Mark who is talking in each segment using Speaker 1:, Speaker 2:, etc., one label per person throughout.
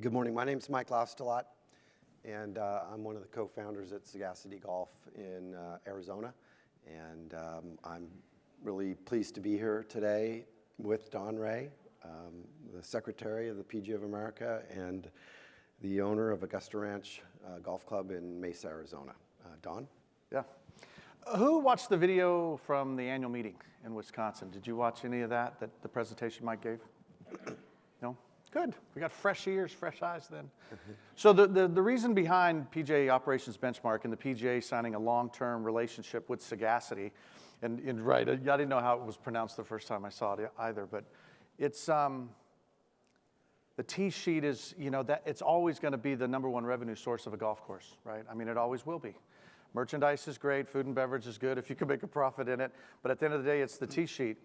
Speaker 1: Good morning. My name's Mike Lofstelot, and I'm one of the co-founders at Sagacity Golf in Arizona. And I'm really pleased to be here today with Don Ray, the Secretary of the PGA of America and the owner of Augusta Ranch Golf Club in Mesa, Arizona. Don?
Speaker 2: Yeah. Who watched the video from the annual meeting in Wisconsin? Did you watch any of that the presentation Mike gave? No? Good. We got fresh ears, fresh eyes then. So the reason behind PGA Operations Benchmark and the PGA signing a long-term relationship with Sagacity, and right, I didn't know how it was pronounced the first time I saw it either, but it's the tee sheet is, that it's always going to be the #1 revenue source of a golf course, right? I mean, it always will be. Merchandise is great, food and beverage is good if you can make a profit in it, but at the end of the day, it's the tee sheet.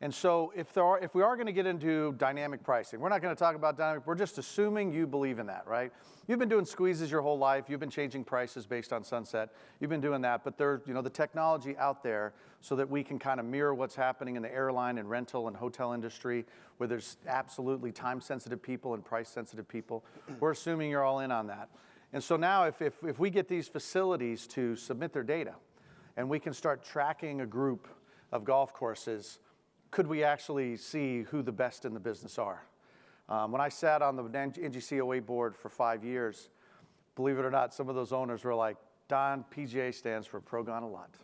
Speaker 2: And so if we are going to get into dynamic pricing, we're not going to talk about dynamic, we're just assuming you believe in that, right? You've been doing squeezes your whole life, you've been changing prices based on sunset, you've been doing that, but there's the technology out there so that we can kind of mirror what's happening in the airline and rental and hotel industry where there's absolutely time-sensitive people and price-sensitive people. We're assuming you're all in on that. And so now if we get these facilities to submit their data and we can start tracking a group of golf courses, could we actually see who the best in the business are? When I sat on the NGCOA board for 5 years, believe it or not, some of those owners were like, Don, PGA stands for Pro Gone a Lot.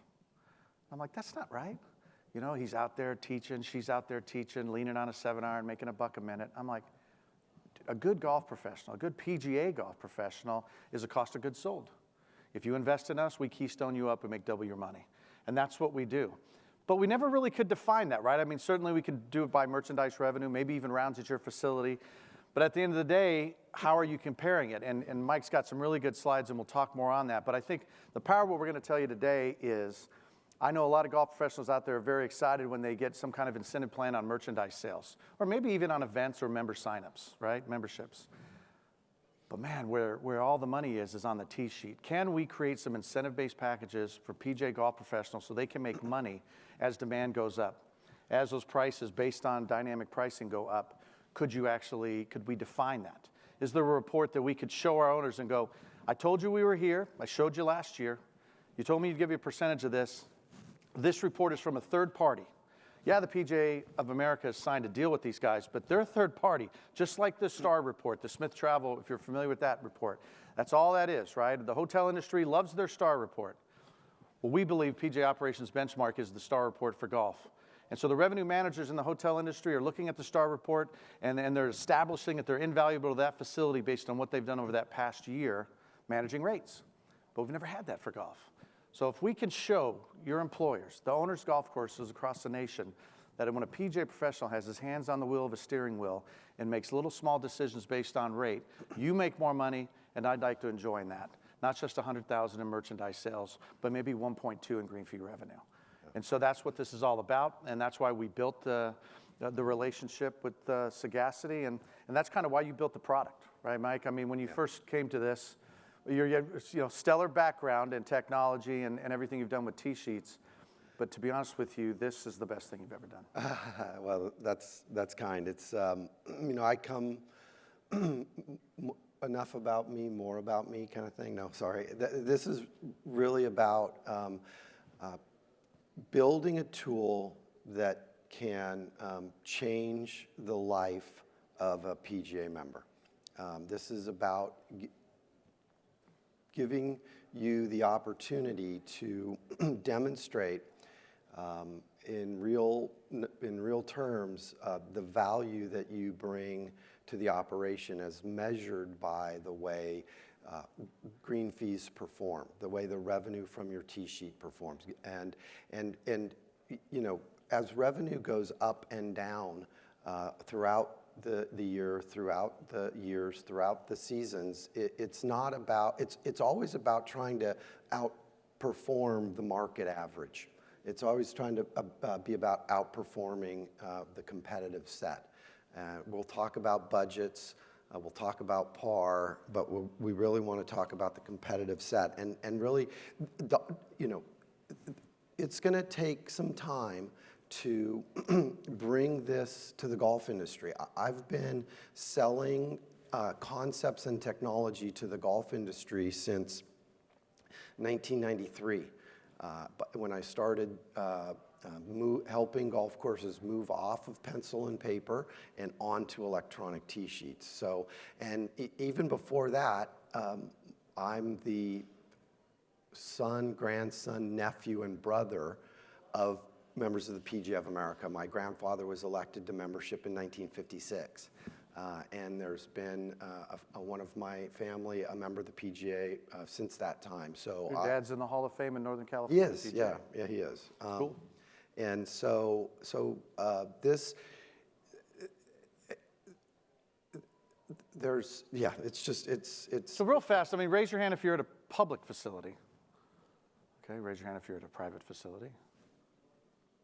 Speaker 2: I'm like, that's not right. He's out there teaching, she's out there teaching, leaning on a 7-iron, making $1 a minute. I'm like, a good golf professional, a good PGA golf professional is a cost of goods sold. If you invest in us, we keystone you up and make double your money. And that's what we do. But we never really could define that, right? I mean, certainly we could do it by merchandise revenue, maybe even rounds at your facility. But at the end of the day, how are you comparing it? And Mike's got some really good slides, and we'll talk more on that. But I think the power of what we're going to tell you today is, I know a lot of golf professionals out there are very excited when they get some kind of incentive plan on merchandise sales, or maybe even on events or member signups, right? Memberships. But man, where all the money is on the tee sheet. Can we create some incentive-based packages for PGA golf professionals so they can make money as demand goes up? As those prices based on dynamic pricing go up, could we define that? Is there a report that we could show our owners and go, I told you we were here, I showed you last year, you told me you'd give you a percentage of this. This report is from a third party. Yeah, the PGA of America has signed a deal with these guys, but they're a third party, just like the STAR report, the Smith Travel, if you're familiar with that report. That's all that is, right? The hotel industry loves their STAR report. Well, we believe PGA Operations Benchmark is the STAR report for golf. And so the revenue managers in the hotel industry are looking at the STAR report, and they're establishing that they're invaluable to that facility based on what they've done over that past year managing rates. But we've never had that for golf. So if we can show your employers, the owners' golf courses across the nation, that when a PGA professional has his hands on the wheel of a steering wheel and makes little small decisions based on rate, you make more money, and I'd like to enjoy that. Not just $100,000 in merchandise sales, but maybe 1.2 in green fee revenue. And so that's what this is all about, and that's why we built the relationship with Sagacity, and that's kind of why you built the product, right, Mike? I mean, when you first came to this, your stellar background in technology and everything you've done with tee sheets, but to be honest with you, this is the best thing you've ever done.
Speaker 1: Well, that's kind. It's I come enough about me, more about me kind of thing. No, sorry. This is really about building a tool that can change the life of a PGA member. This is about giving you the opportunity to demonstrate in real terms the value that you bring to the operation as measured by the way green fees perform, the way the revenue from your tee sheet performs. And as revenue goes up and down throughout the year, throughout the years, throughout the seasons, it's always about trying to outperform the market average. It's always trying to be about outperforming the competitive set. We'll talk about budgets, we'll talk about par, but we really want to talk about the competitive set. And really, it's going to take some time to bring this to the golf industry. I've been selling concepts and technology to the golf industry since 1993. But when I started helping golf courses move off of pencil and paper and onto electronic tee sheets. So, and even before that, I'm the son, grandson, nephew, and brother of members of the PGA of America. My grandfather was elected to membership in 1956. And there's been one of my family, a member of the PGA since that time. So
Speaker 2: your dad's in the Hall of Fame in Northern California.
Speaker 1: He is, yeah, he is.
Speaker 2: Cool.
Speaker 1: And so this, there's, yeah, it's just, it's.
Speaker 2: So real fast, I mean, raise your hand if you're at a public facility. Okay, raise your hand if you're at a private facility.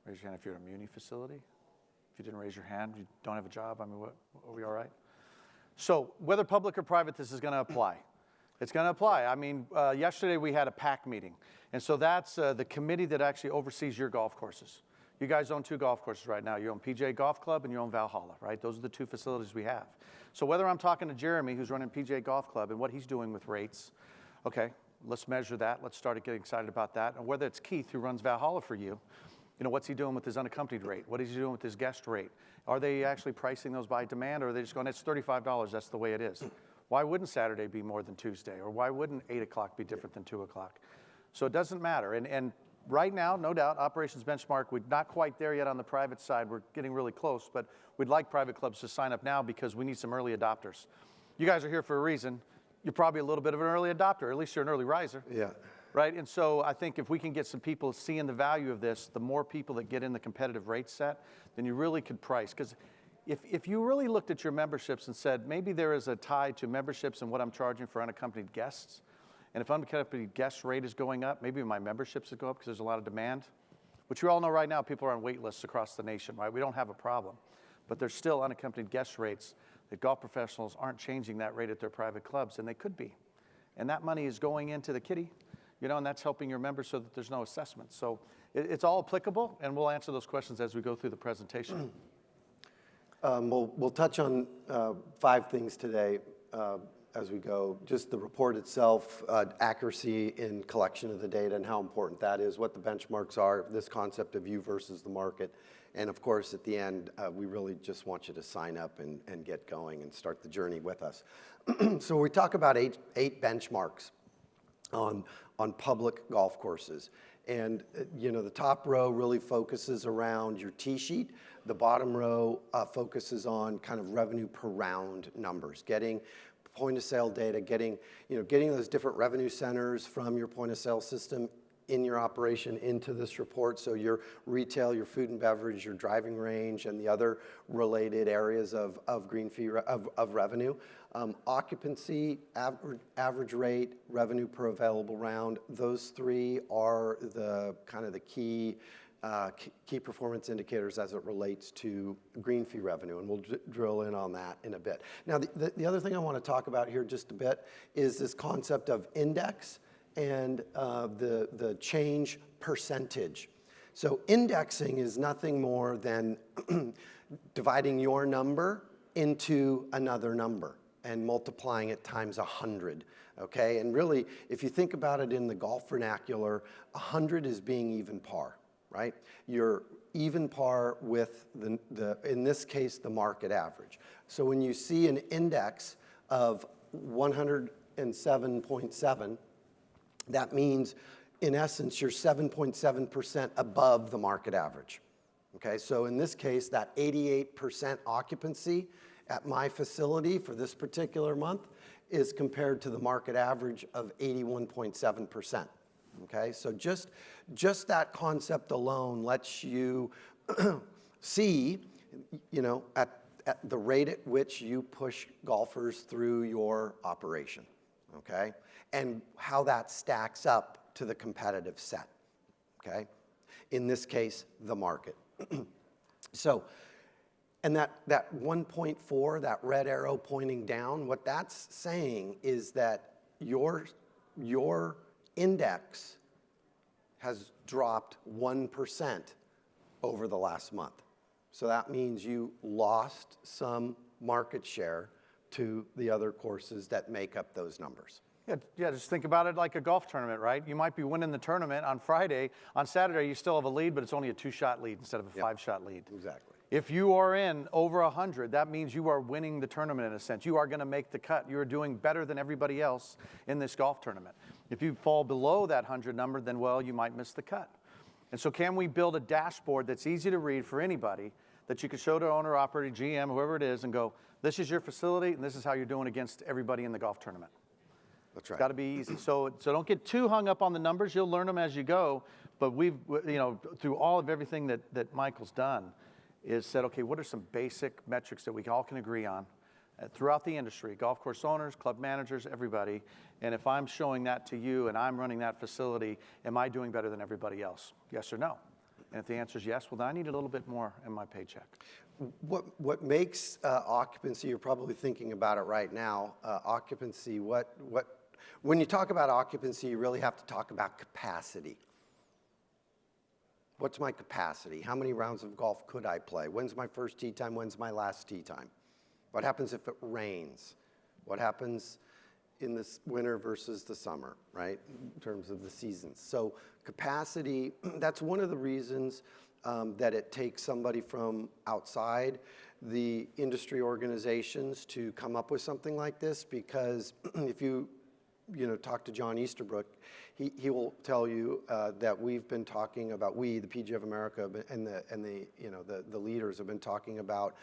Speaker 2: Raise your hand if you're at a muni facility. If you didn't raise your hand, you don't have a job. I mean, are we all right? So whether public or private, this is going to apply. It's going to apply. I mean, yesterday we had a PAC meeting. And so that's the committee that actually oversees your golf courses. You guys own 2 golf courses right now. You own PGA Golf Club and you own Valhalla, right? Those are the 2 facilities we have. So whether I'm talking to Jeremy, who's running PGA Golf Club, and what he's doing with rates, okay, let's measure that. Let's start getting excited about that. And whether it's Keith, who runs Valhalla for you, you know, what's he doing with his unaccompanied rate? What is he doing with his guest rate? Are they actually pricing those by demand, or are they just going, it's $35, that's the way it is? Why wouldn't Saturday be more than Tuesday? Or why wouldn't 8 o'clock be different than 2 o'clock? So it doesn't matter. And right now, no doubt, Operations Benchmark, we're not quite there yet on the private side. We're getting really close, but we'd like private clubs to sign up now because we need some early adopters. You guys are here for a reason. You're probably a little bit of an early adopter, or at least you're an early riser.
Speaker 1: Yeah.
Speaker 2: Right, and so I think if we can get some people seeing the value of this, the more people that get in the competitive rate set, then you really could price. Because if you really looked at your memberships and said, maybe there is a tie to memberships and what I'm charging for unaccompanied guests, and if unaccompanied guest rate is going up, maybe my memberships would go up because there's a lot of demand, which you all know right now, people are on wait lists across the nation, right? We don't have a problem. But there's still unaccompanied guest rates that golf professionals aren't changing that rate at their private clubs, and they could be. And that money is going into the kitty. You know, and that's helping your members so that there's no assessment. So it's all applicable, and we'll answer those questions as we go through the presentation.
Speaker 1: We'll touch on 5 things today as we go. Just the report itself, accuracy in collection of the data and how important that is, what the benchmarks are, this concept of you versus the market. And of course, at the end, we really just want you to sign up and get going and start the journey with us. So we talk about eight benchmarks on public golf courses. And you know, the top row really focuses around your tee sheet. The bottom row focuses on kind of revenue per round numbers, getting point of sale data, getting those different revenue centers from your point of sale system in your operation into this report. So your retail, your food and beverage, your driving range, and the other related areas of green fee of revenue. Occupancy, average rate, revenue per available round, those 3 are the kind of the key performance indicators as it relates to green fee revenue, and we'll drill in on that in a bit. Now, the other thing I want to talk about here just a bit is this concept of index and the change percentage. So indexing is nothing more than dividing your number into another number and multiplying it times 100, okay? And really, if you think about it in the golf vernacular, 100 is being even par, right? You're even par with, in this case, the market average. So when you see an index of 107.7, that means, in essence, you're 7.7% above the market average. Okay, so in this case, that 88% occupancy at my facility for this particular month is compared to the market average of 81.7%. Okay, so just that concept alone lets you see, you know, at the rate at which you push golfers through your operation. Okay, and how that stacks up to the competitive set. Okay, in this case, the market. So, and that 1.4, that red arrow pointing down, what that's saying is that your index has dropped 1% over the last month. So that means you lost some market share to the other courses that make up those numbers.
Speaker 2: Yeah, just think about it like a golf tournament, right? You might be winning the tournament on Friday. On Saturday, you still have a lead, but it's only a 2-shot lead instead of a 5-shot lead.
Speaker 1: Exactly.
Speaker 2: If you are in over 100, that means you are winning the tournament in a sense. You are going to make the cut. You are doing better than everybody else in this golf tournament. If you fall below that 100 number, then, well, you might miss the cut. And so can we build a dashboard that's easy to read for anybody that you can show to owner, operator, GM, whoever it is, and go, this is your facility, and this is how you're doing against everybody in the golf tournament?
Speaker 1: That's right.
Speaker 2: It's got to be easy. So don't get too hung up on the numbers. You'll learn them as you go. But we've, through all of everything that Michael's done, is said, okay, what are some basic metrics that we all can agree on throughout the industry, golf course owners, club managers, everybody. And if I'm showing that to you and I'm running that facility, am I doing better than everybody else? Yes or no? And if the answer is yes, well, then I need a little bit more in my paycheck.
Speaker 1: What makes occupancy, you're probably thinking about it right now, occupancy, when you talk about occupancy, you really have to talk about capacity. What's my capacity? How many rounds of golf could I play? When's my first tee time? When's my last tee time? What happens if it rains? What happens in this winter versus the summer, right, in terms of the seasons? So capacity, that's one of the reasons that it takes somebody from outside the industry organizations to come up with something like this, because if you talk to John Easterbrook, he will tell you that we've been talking about, the PGA of America and the leaders have been talking about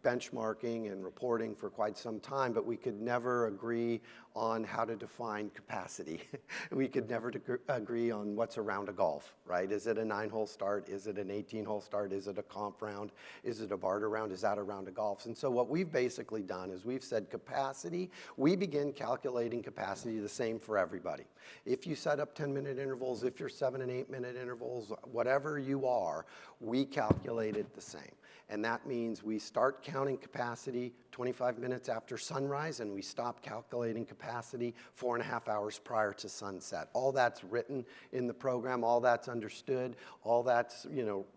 Speaker 1: benchmarking and reporting for quite some time, but we could never agree on how to define capacity. We could never agree on what's a round of golf, right? Is it a 9-hole start? Is it an 18-hole start? Is it a comp round? Is it a Barter round? Is that a round of golf? And so what we've basically done is we've said capacity, we begin calculating capacity the same for everybody. If you set up 10-minute intervals, if you're 7 and 8-minute intervals, whatever you are, we calculate it the same. And that means we start counting capacity 25 minutes after sunrise, and we stop calculating capacity 4.5 hours prior to sunset. All that's written in the program, all that's understood, all that's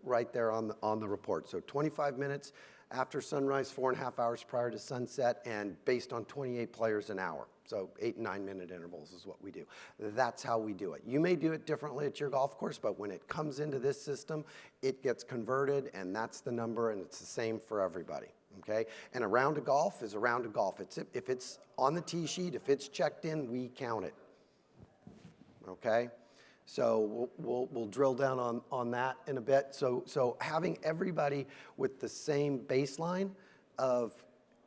Speaker 1: right there on the report. So 25 minutes after sunrise, 4.5 hours prior to sunset, and based on 28 players an hour. So 8 and 9-minute intervals is what we do. That's how we do it. You may do it differently at your golf course, but when it comes into this system, it gets converted, and that's the number, and it's the same for everybody. Okay? And a round of golf is a round of golf. If it's on the tee sheet, if it's checked in, we count it. Okay? So we'll drill down on that in a bit. So having everybody with the same baseline of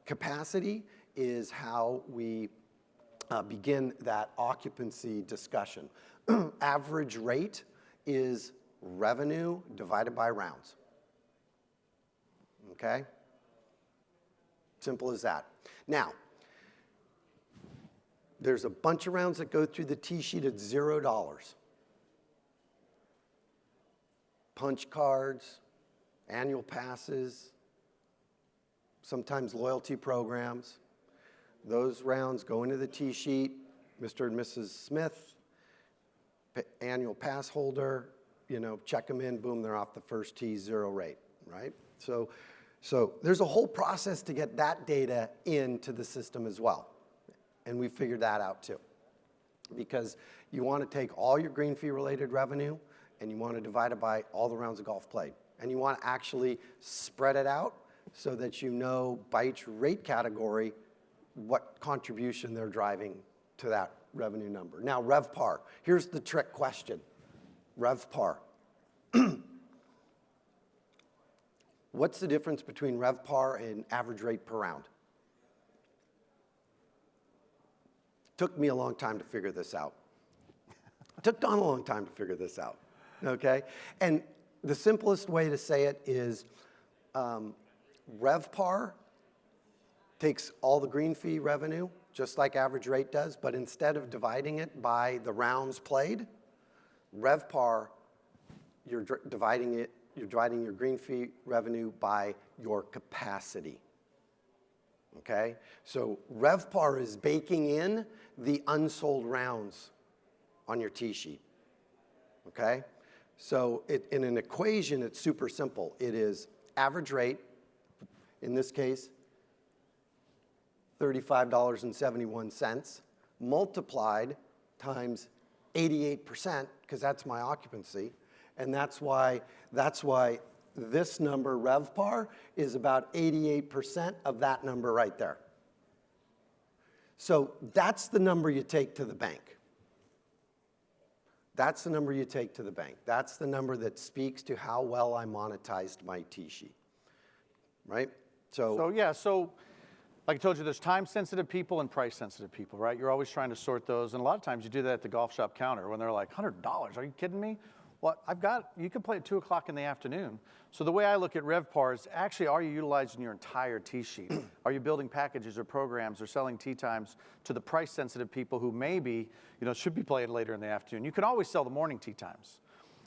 Speaker 1: capacity is how we begin that occupancy discussion. Average rate is revenue divided by rounds. Okay? Simple as that. Now, there's a bunch of rounds that go through the tee sheet at $0. Punch cards, annual passes, sometimes loyalty programs. Those rounds go into the tee sheet. Mr. and Mrs. Smith, annual pass holder, check them in, boom, they're off the first tee, 0 rate, right? So there's a whole process to get that data into the system as well. And we figured that out too. Because you want to take all your green fee related revenue and you want to divide it by all the rounds of golf played. And you want to actually spread it out so that you know by each rate category what contribution they're driving to that revenue number. Now, Revpar. Here's the trick question. Revpar. What's the difference between Revpar and average rate per round? Took me a long time to figure this out. Took Don a long time to figure this out, okay? And the simplest way to say it is Revpar takes all the green fee revenue, just like average rate does, but instead of dividing it by the rounds played, Revpar, you're dividing your green fee revenue by your capacity. Okay? So Revpar is baking in the unsold rounds on your tee sheet. Okay? So in an equation, it's super simple. It is average rate, in this case, $35.71, multiplied times 88%, because that's my occupancy. And that's why this number, Revpar, is about 88% of that number right there. So that's the number you take to the bank. That's the number you take to the bank. That's the number that speaks to how well I monetized my T-sheet, right?
Speaker 2: So like I told you, there's time-sensitive people and price-sensitive people, right? You're always trying to sort those, and a lot of times you do that at the golf shop counter when they're like, $100, are you kidding me? Well, you can play at 2 o'clock in the afternoon. So the way I look at Revpar is actually, are you utilizing your entire tee sheet? Are you building packages or programs or selling tee times to the price-sensitive people who maybe, should be playing later in the afternoon? You can always sell the morning tee times.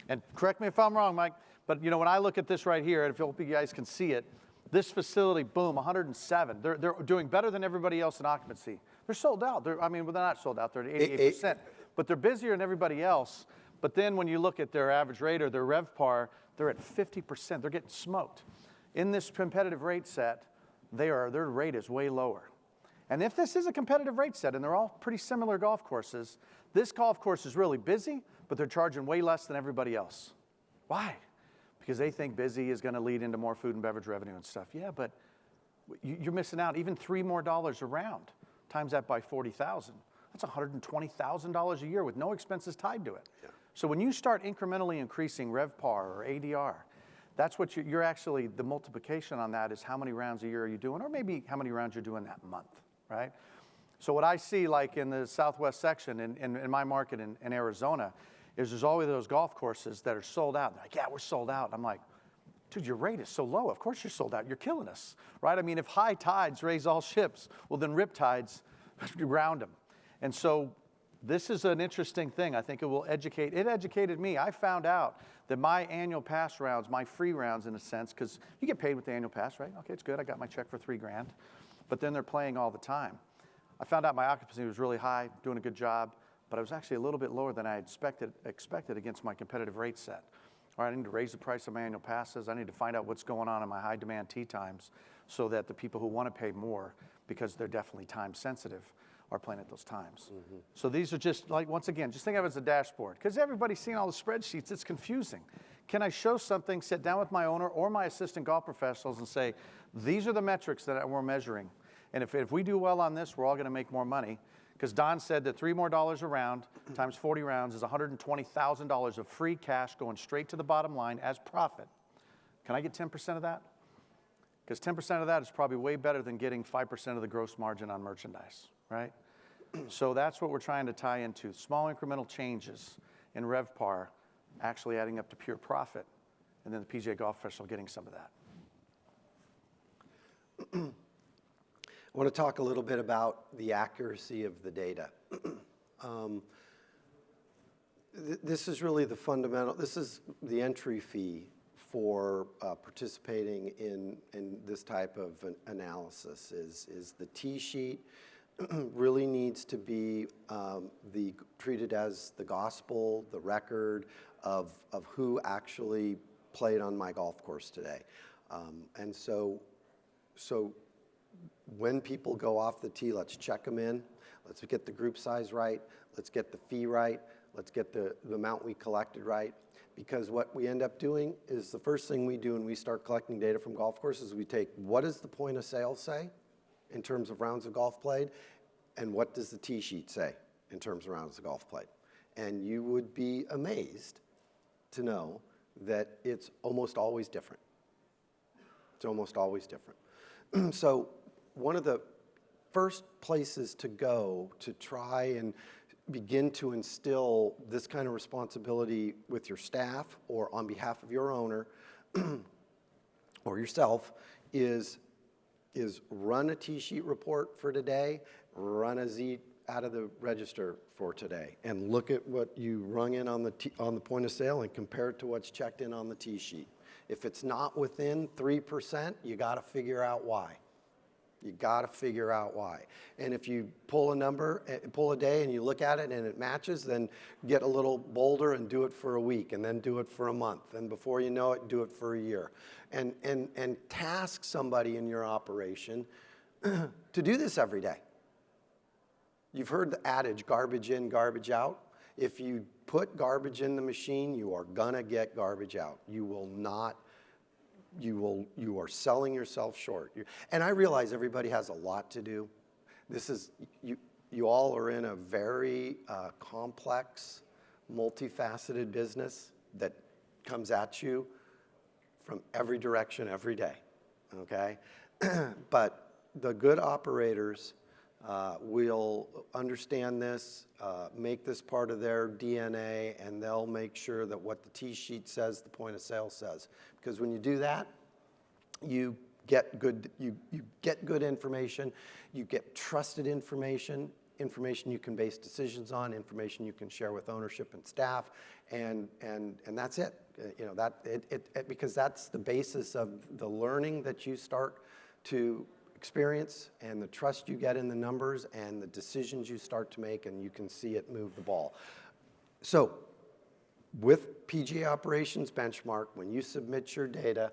Speaker 2: And correct me if I'm wrong, Mike, but when I look at this right here, and if you guys can see it, this facility, boom, 107. They're doing better than everybody else in occupancy. They're sold out. They're not sold out. They're at 88%. But they're busier than everybody else. But then when you look at their average rate or their Revpar, they're at 50%. They're getting smoked. In this competitive rate set, their rate is way lower. And if this is a competitive rate set, and they're all pretty similar golf courses, this golf course is really busy, but they're charging way less than everybody else. Why? Because they think busy is going to lead into more food and beverage revenue and stuff. Yeah, but you're missing out. Even $3 more a round, times that by 40,000. That's $120,000 a year with no expenses tied to it. Yeah. So when you start incrementally increasing Revpar or ADR, that's what you're actually, the multiplication on that is how many rounds a year are you doing, or maybe how many rounds you're doing that month, right? So what I see like in the Southwest section in my market in Arizona is there's always those golf courses that are sold out. They're like, yeah, we're sold out. I'm like, dude, your rate is so low. Of course you're sold out. You're killing us, right? I mean, if high tides raise all ships, well, then rip tides ground them. And so this is an interesting thing. I think it will educate. It educated me. I found out that my annual pass rounds, my free rounds in a sense, because you get paid with the annual pass, right? Okay, it's good. I got my check for $3,000. But then they're playing all the time. I found out my occupancy was really high, doing a good job, but I was actually a little bit lower than I had expected against my competitive rate set. All right, I need to raise the price of my annual passes. I need to find out what's going on in my high demand tee times so that the people who want to pay more, because they're definitely time sensitive, are playing at those times. Mm-hmm. So these are just like, once again, just think of it as a dashboard. Because everybody's seeing all the spreadsheets, it's confusing. Can I show something, sit down with my owner or my assistant golf professionals and say, these are the metrics that we're measuring. And if we do well on this, we're all gonna make more money. Because Don said that $3 more a round times 40 rounds is $120,000 of free cash going straight to the bottom line as profit. Can I get 10% of that? Because 10% of that is probably way better than getting 5% of the gross margin on merchandise, right? So that's what we're trying to tie into. Small incremental changes in Revpar actually adding up to pure profit, and then the PGA golf professional getting some of that.
Speaker 1: I want to talk a little bit about the accuracy of the data. This is really the fundamental, this is the entry fee for participating in this type of analysis is the tee sheet really needs to be treated as the gospel, the record of who actually played on my golf course today. And so when people go off the tee, let's check them in. Let's get the group size right. Let's get the fee right. Let's get the amount we collected right. Because what we end up doing is the first thing we do when we start collecting data from golf courses, we take what does the point of sale say in terms of rounds of golf played, and what does the tee sheet say in terms of rounds of golf played. And you would be amazed to know that it's almost always different. It's almost always different. So one of the first places to go to try and begin to instill this kind of responsibility with your staff or on behalf of your owner or yourself is run a tee sheet report for today, run a Z out of the register for today, and look at what you rung in on the point of sale and compare it to what's checked in on the tee sheet. If it's not within 3%, you got to figure out why. You got to figure out why. And if you pull a number, pull a day and you look at it and it matches, then get a little bolder and do it for a week, and then do it for a month. And before you know it, do it for a year. And task somebody in your operation to do this every day. You've heard the adage, garbage in, garbage out. If you put garbage in the machine, you are gonna get garbage out. You will not, you are selling yourself short. And I realize everybody has a lot to do. This is, you all are in a very complex, multifaceted business that comes at you from every direction every day, okay? But the good operators will understand this, make this part of their DNA, and they'll make sure that what the T-sheet says, the point of sale says. Because when you do that, you get good, you get good information, you get trusted information, information you can base decisions on, information you can share with ownership and staff, and that's it. You know, because that's the basis of the learning that you start to experience and the trust you get in the numbers and the decisions you start to make, and you can see it move the ball. So with PGA Operations Benchmark, when you submit your data,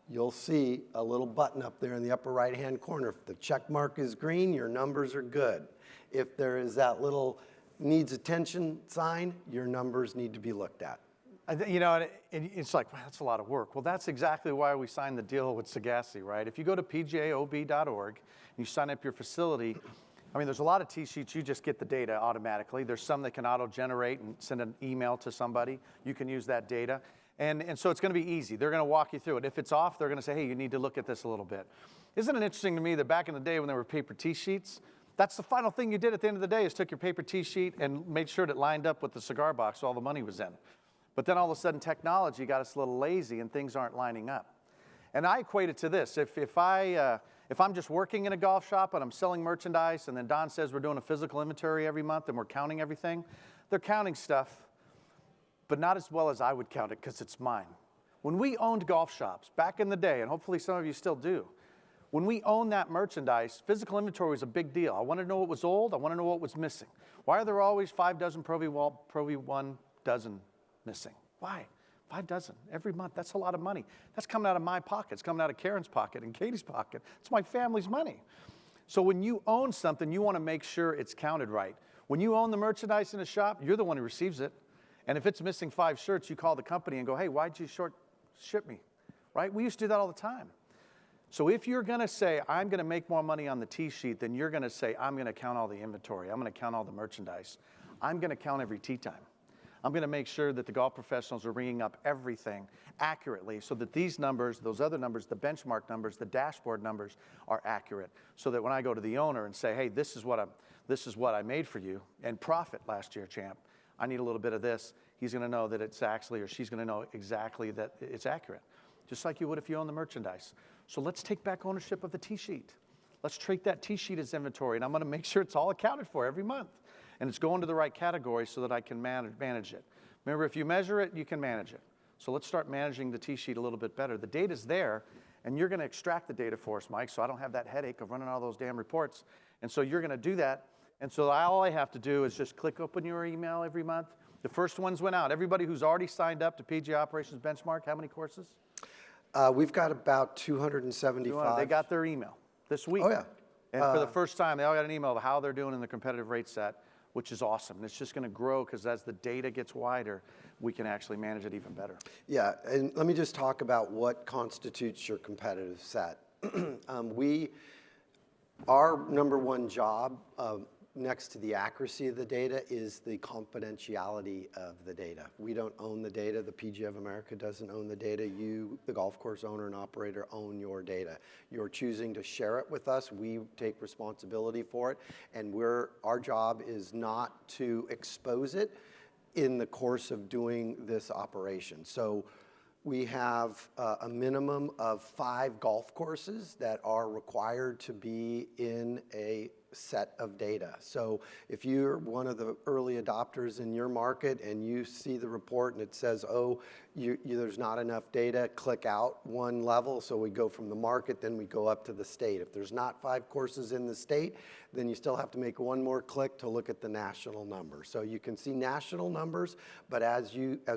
Speaker 1: you'll see a little button up there in the upper right-hand corner. If the check mark is green, your numbers are good. If there is that little needs attention sign, your numbers need to be looked at.
Speaker 2: You know, it's like, wow, that's a lot of work. Well, that's exactly why we signed the deal with Sagacity, right? If you go to pgaob.org and you sign up your facility, I mean, there's a lot of T-sheets, you just get the data automatically. There's some that can auto-generate and send an email to somebody. You can use that data. And so it's going to be easy. They're going to walk you through it. If it's off, they're going to say, hey, you need to look at this a little bit. Isn't it interesting to me that back in the day when there were paper T-sheets, that's the final thing you did at the end of the day is took your paper T-sheet and made sure that it lined up with the cigar box so all the money was in. But then all of a sudden technology got us a little lazy and things aren't lining up. And I equate it to this. If I'm just working in a golf shop and I'm selling merchandise and then Don says we're doing a physical inventory every month and we're counting everything, they're counting stuff, but not as well as I would count it because it's mine. When we owned golf shops back in the day, and hopefully some of you still do, when we owned that merchandise, physical inventory was a big deal. I wanted to know what was old. I want to know what was missing. Why are there always 5 dozen Pro V1 dozen missing? Why? 5 dozen every month. That's a lot of money. That's coming out of my pocket. It's coming out of Karen's pocket and Katie's pocket. It's my family's money. So when you own something, you want to make sure it's counted right. When you own the merchandise in a shop, you're the one who receives it. And if it's missing 5 shirts, you call the company and go, hey, why'd you short ship me? Right? We used to do that all the time. So if you're going to say, I'm going to make more money on the T-sheet, then you're going to say, I'm going to count all the inventory. I'm going to count all the merchandise. I'm going to count every tee time. I'm going to make sure that the golf professionals are ringing up everything accurately so that these numbers, those other numbers, the benchmark numbers, the dashboard numbers are accurate so that when I go to the owner and say, hey, this is what I made for you and profit last year, champ, I need a little bit of this, he's going to know that it's actually, or she's going to know exactly that it's accurate, just like you would if you own the merchandise. So let's take back ownership of the T-sheet. Let's treat that T-sheet as inventory, and I'm going to make sure it's all accounted for every month. And it's going to the right category so that I can manage it. Remember, if you measure it, you can manage it. So let's start managing the T-sheet a little bit better. The data's there, and you're going to extract the data for us, Mike, so I don't have that headache of running all those damn reports. And so you're going to do that. And so all I have to do is just click open your email every month. The first ones went out. Everybody who's already signed up to PGA Operations Benchmark, how many courses?
Speaker 1: We've got about 275.
Speaker 2: They got their email this week.
Speaker 1: Oh, yeah.
Speaker 2: And for the first time, they all got an email of how they're doing in the competitive rate set, which is awesome. And it's just going to grow because as the data gets wider, we can actually manage it even better.
Speaker 1: Yeah, and let me just talk about what constitutes your competitive set. Our number one job next to the accuracy of the data is the confidentiality of the data. We don't own the data. The PGA of America doesn't own the data. You, the golf course owner and operator, own your data. You're choosing to share it with us. We take responsibility for it, and our job is not to expose it in the course of doing this operation. So we have a minimum of 5 golf courses that are required to be in a set of data. So if you're one of the early adopters in your market and you see the report and it says, oh, there's not enough data, click out one level. So we go from the market, then we go up to the state. If there's not 5 courses in the state, then you still have to make one more click to look at the national number. So you can see national numbers, but as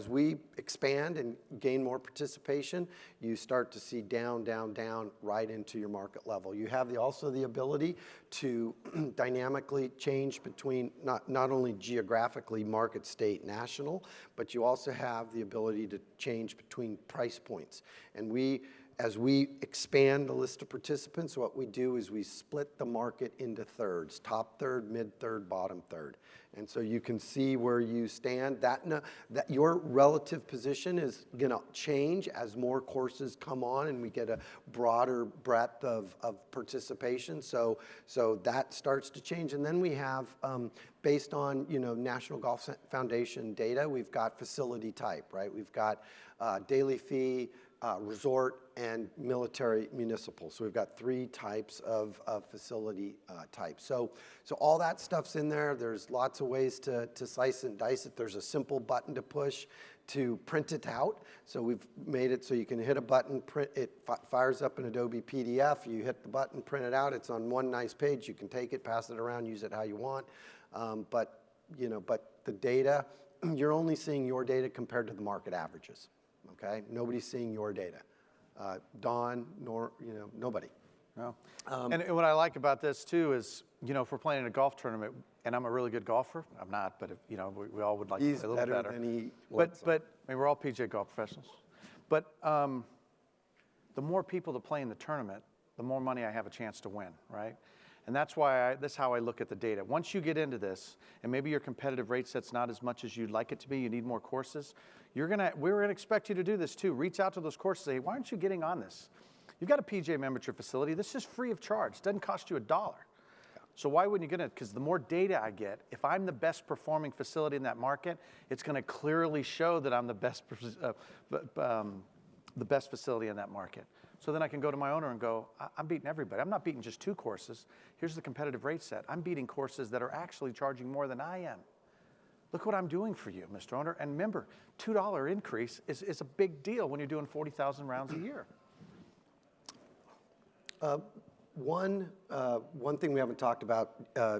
Speaker 1: we expand and gain more participation, you start to see down, down, down right into your market level. You have also the ability to dynamically change between not only geographically market, state, national, but you also have the ability to change between price points. And as we expand the list of participants, what we do is we split the market into thirds: top third, mid third, bottom third. And so you can see where you stand. That your relative position is going to change as more courses come on and we get a broader breadth of participation. So that starts to change. And then we have, based on National Golf Foundation data, we've got facility type, right? We've got daily fee, resort, and military municipal. So we've got 3 types of facility types. So all that stuff's in there. There's lots of ways to slice and dice it. There's a simple button to push to print it out. So we've made it so you can hit a button, print it, fires up an Adobe PDF. You hit the button, print it out. It's on one nice page. You can take it, pass it around, use it how you want. But the data, you're only seeing your data compared to the market averages. Okay, nobody's seeing your data. Don, nor nobody.
Speaker 2: No. And what I like about this too is, if we're playing in a golf tournament, and I'm a really good golfer, I'm not, but we all would like to play a little better.
Speaker 1: Than he
Speaker 2: but I mean, we're all PGA golf professionals. But the more people that play in the tournament, the more money I have a chance to win, right? And that's how I look at the data. Once you get into this, and maybe your competitive rate set's not as much as you'd like it to be, you need more courses, we're gonna expect you to do this too. Reach out to those courses, say, why aren't you getting on this? You've got a PGA membership facility. This is free of charge. It doesn't cost you $1. Yeah. So why wouldn't you get it? Because the more data I get, if I'm the best performing facility in that market, it's gonna clearly show that I'm the best facility in that market. So then I can go to my owner and go, I'm beating everybody. I'm not beating just 2 courses. Here's the competitive rate set. I'm beating courses that are actually charging more than I am. Look what I'm doing for you, Mr. Owner. And remember, $2 increase is a big deal when you're doing 40,000 rounds a year.
Speaker 1: One thing we haven't talked about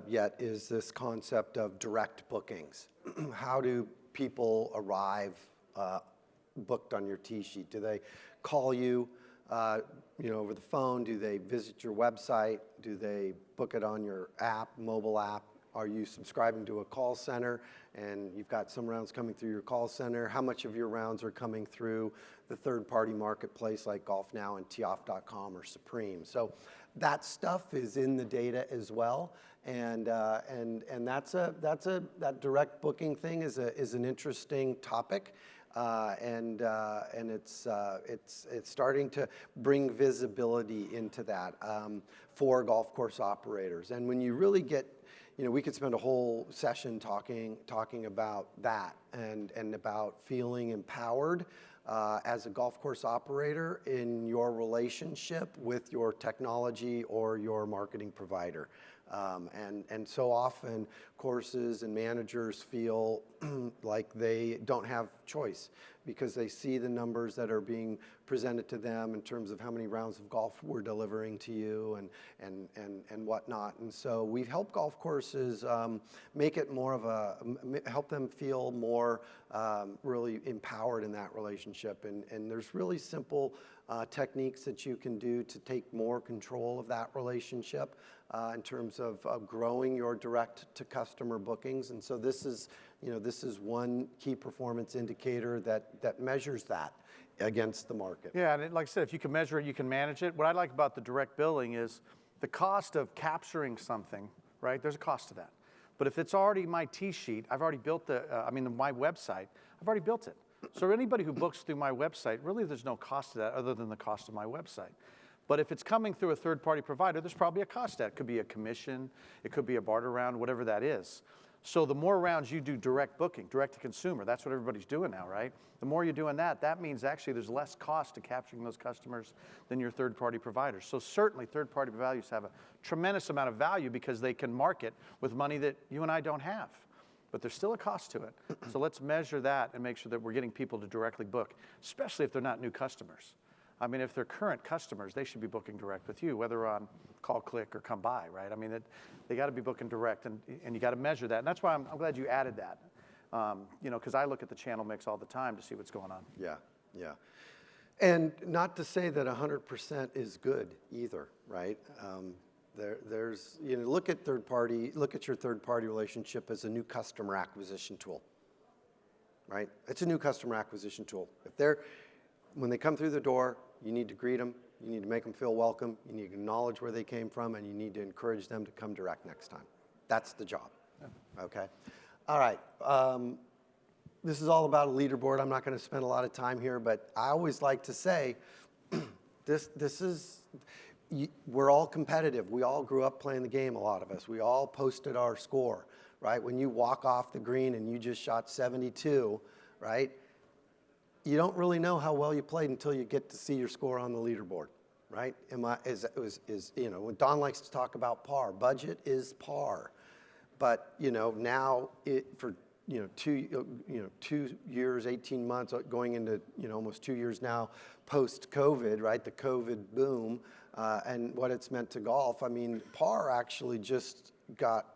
Speaker 1: yet is this concept of direct bookings. How do people arrive booked on your tee sheet? Do they call you over the phone? Do they visit your website? Do they book it on your app, mobile app? Are you subscribing to a call center and you've got some rounds coming through your call center? How much of your rounds are coming through the third-party marketplace like GolfNow and teeoff.com or Supreme? So that stuff is in the data as well, and that direct booking thing is an interesting topic. And it's starting to bring visibility into that for golf course operators. And when you really get, we could spend a whole session talking about that and about feeling empowered as a golf course operator in your relationship with your technology or your marketing provider. And so often courses and managers feel like they don't have choice because they see the numbers that are being presented to them in terms of how many rounds of golf we're delivering to you and whatnot. And so we've helped golf courses make it more of help them feel more really empowered in that relationship. And there's really simple techniques that you can do to take more control of that relationship in terms of growing your direct to customer bookings. And so this is one key performance indicator that measures that against the market.
Speaker 2: Yeah, and like I said, if you can measure it, you can manage it. What I like about the direct billing is the cost of capturing something, right? There's a cost to that. But if it's already my tee sheet, I've already built my website, I've already built it. So anybody who books through my website, really there's no cost to that other than the cost of my website. But if it's coming through a third-party provider, there's probably a cost to that. It could be a commission, it could be a barter round, whatever that is. So the more rounds you do direct booking, direct to consumer, that's what everybody's doing now, right? The more you're doing that, that means actually there's less cost to capturing those customers than your third-party providers. So certainly third-party values have a tremendous amount of value because they can market with money that you and I don't have. But there's still a cost to it. So let's measure that and make sure that we're getting people to directly book, especially if they're not new customers. I mean, if they're current customers, they should be booking direct with you, whether on call, click, or come by, right? I mean, they got to be booking direct, and you got to measure that. And that's why I'm glad you added that, you know, because I look at the channel mix all the time to see what's going on.
Speaker 1: Yeah, yeah. And not to say that 100% is good either, right? There's, you know, look at your third-party relationship as a new customer acquisition tool, right? It's a new customer acquisition tool. When they come through the door, you need to greet them, you need to make them feel welcome, you need to acknowledge where they came from, and you need to encourage them to come direct next time. That's the job, okay? All right, this is all about a leaderboard. I'm not gonna spend a lot of time here, but I always like to say, we're all competitive. We all grew up playing the game, a lot of us. We all posted our score, right? When you walk off the green and you just shot 72, right? You don't really know how well you played until you get to see your score on the leaderboard, right? You know, when Don likes to talk about par, budget is par. But, you know, now for 2 years, 18 months, going into, you know, almost 2 years now, post-COVID, right? The COVID boom, and what it's meant to golf. I mean, par actually just got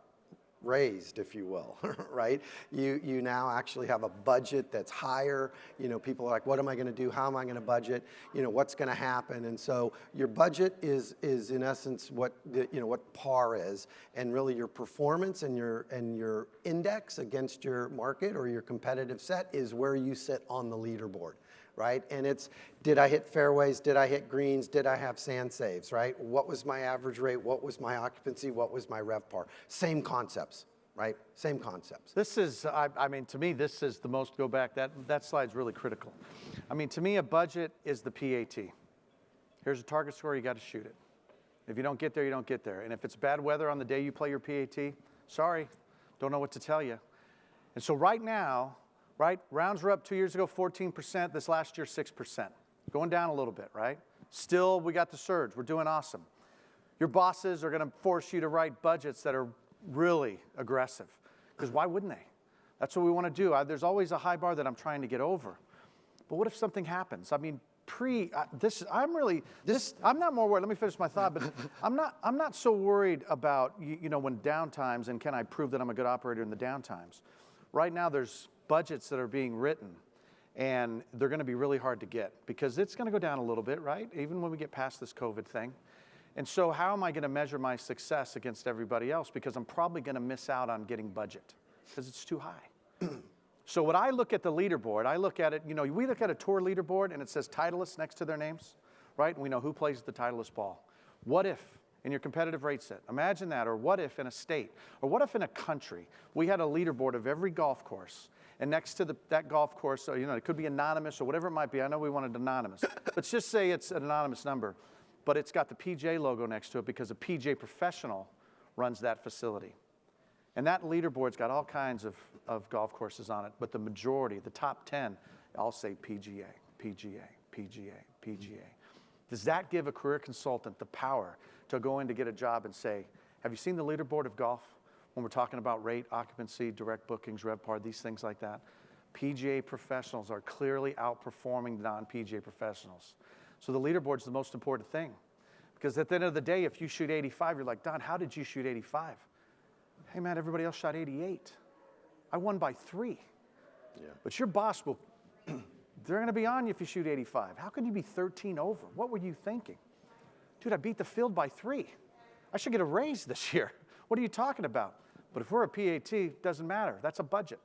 Speaker 1: raised, if you will, right? You now actually have a budget that's higher. You know, people are like, what am I going to do? How am I going to budget? You know, what's going to happen? And so your budget is in essence what par is, and really your performance and your index against your market or your competitive set is where you sit on the leaderboard, right? And it's, did I hit fairways? Did I hit greens? Did I have sand saves, right? What was my average rate? What was my occupancy? What was my Revpar? Same concepts, right? Same concepts.
Speaker 2: This is, I mean, to me, this is the most, go back, that slide's really critical. I mean, to me, a budget is the PAT. Here's a target score, you got to shoot it. If you don't get there, you don't get there. And if it's bad weather on the day you play your PAT, sorry, don't know what to tell you. And so right now, right, rounds were up 2 years ago, 14%. This last year, 6%. Going down a little bit, right? Still, we got the surge. We're doing awesome. Your bosses are going to force you to write budgets that are really aggressive. Because why wouldn't they? That's what we want to do. There's always a high bar that I'm trying to get over. But what if something happens? I mean, I'm not more worried. Let me finish my thought. But I'm not so worried about, you know, when downtimes and can I prove that I'm a good operator in the downtimes. Right now, there's budgets that are being written, and they're going to be really hard to get because it's going to go down a little bit, right? Even when we get past this COVID thing. And so how am I going to measure my success against everybody else? Because I'm probably going to miss out on getting budget because it's too high. So when I look at the leaderboard, I look at it, you know, we look at a tour leaderboard and it says Titleist next to their names, right? And we know who plays the Titleist ball. What if in your competitive rate set, imagine that, or what if in a state, or what if in a country, we had a leaderboard of every golf course, and next to that golf course, so, you know, it could be anonymous or whatever it might be. I know we wanted anonymous. Let's just say it's an anonymous number, but it's got the PGA logo next to it because a PGA professional runs that facility. And that leaderboard's got all kinds of golf courses on it, but the majority, the top 10, all say PGA, PGA, PGA, PGA. Does that give a career consultant the power to go in to get a job and say, have you seen the leaderboard of golf? When we're talking about rate, occupancy, direct bookings, Revpar, these things like that. PGA professionals are clearly outperforming non-PGA professionals. So the leaderboard's the most important thing. Because at the end of the day, if you shoot 85, you're like, Don, how did you shoot 85? Hey man, everybody else shot 88. I won by 3. Yeah. But your boss will, they're gonna be on you if you shoot 85. How can you be 13 over? What were you thinking? Dude, I beat the field by 3. I should get a raise this year. What are you talking about? But if we're a PAT, it doesn't matter. That's a budget.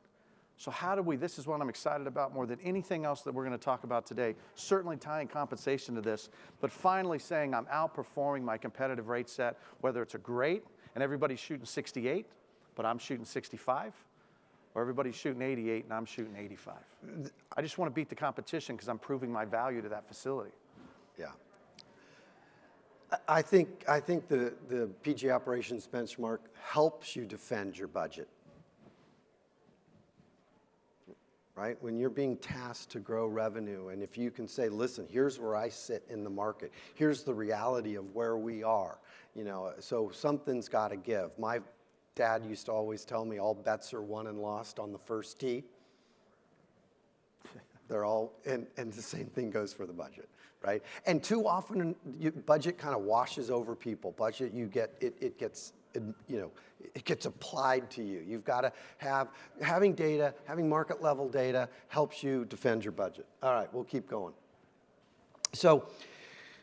Speaker 2: So how do we, this is what I'm excited about more than anything else that we're going to talk about today, certainly tying compensation to this, but finally saying I'm outperforming my competitive rate set, whether it's a great and everybody's shooting 68, but I'm shooting 65, or everybody's shooting 88 and I'm shooting 85. I just want to beat the competition because I'm proving my value to that facility.
Speaker 1: Yeah. I think the PGA Operations Benchmark helps you defend your budget, right? When you're being tasked to grow revenue, and if you can say, listen, here's where I sit in the market, here's the reality of where we are, so something's got to give. My dad used to always tell me all bets are won and lost on the first tee. They're all, and the same thing goes for the budget, right? And too often, budget kind of washes over people. Budget, it gets applied to you. You've got to having data, having market level data helps you defend your budget. All right, we'll keep going. So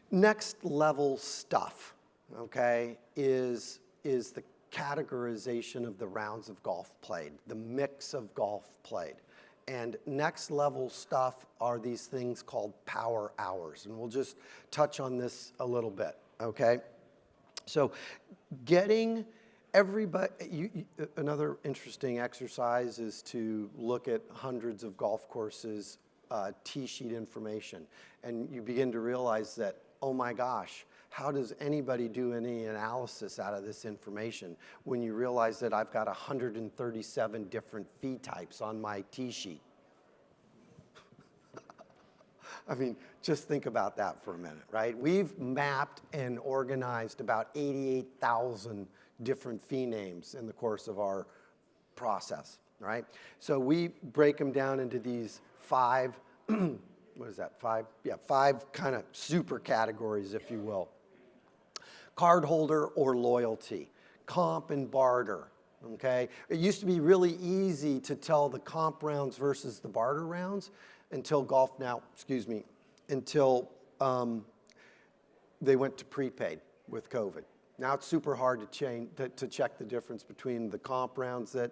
Speaker 1: next level stuff, okay, is the categorization of the rounds of golf played, the mix of golf played. And next level stuff are these things called power hours. And we'll just touch on this a little bit, okay? So getting everybody, another interesting exercise is to look at hundreds of golf courses, tee sheet information. And you begin to realize that, oh my gosh, how does anybody do any analysis out of this information when you realize that I've got 137 different fee types on my tee sheet? I mean, just think about that for a minute, right? We've mapped and organized about 88,000 different fee names in the course of our process, right? So we break them down into these five, five kind of super categories, if you will. Cardholder or loyalty, comp and barter, okay? It used to be really easy to tell the comp rounds versus the barter rounds until they went to prepaid with COVID. Now it's super hard to check the difference between the comp rounds the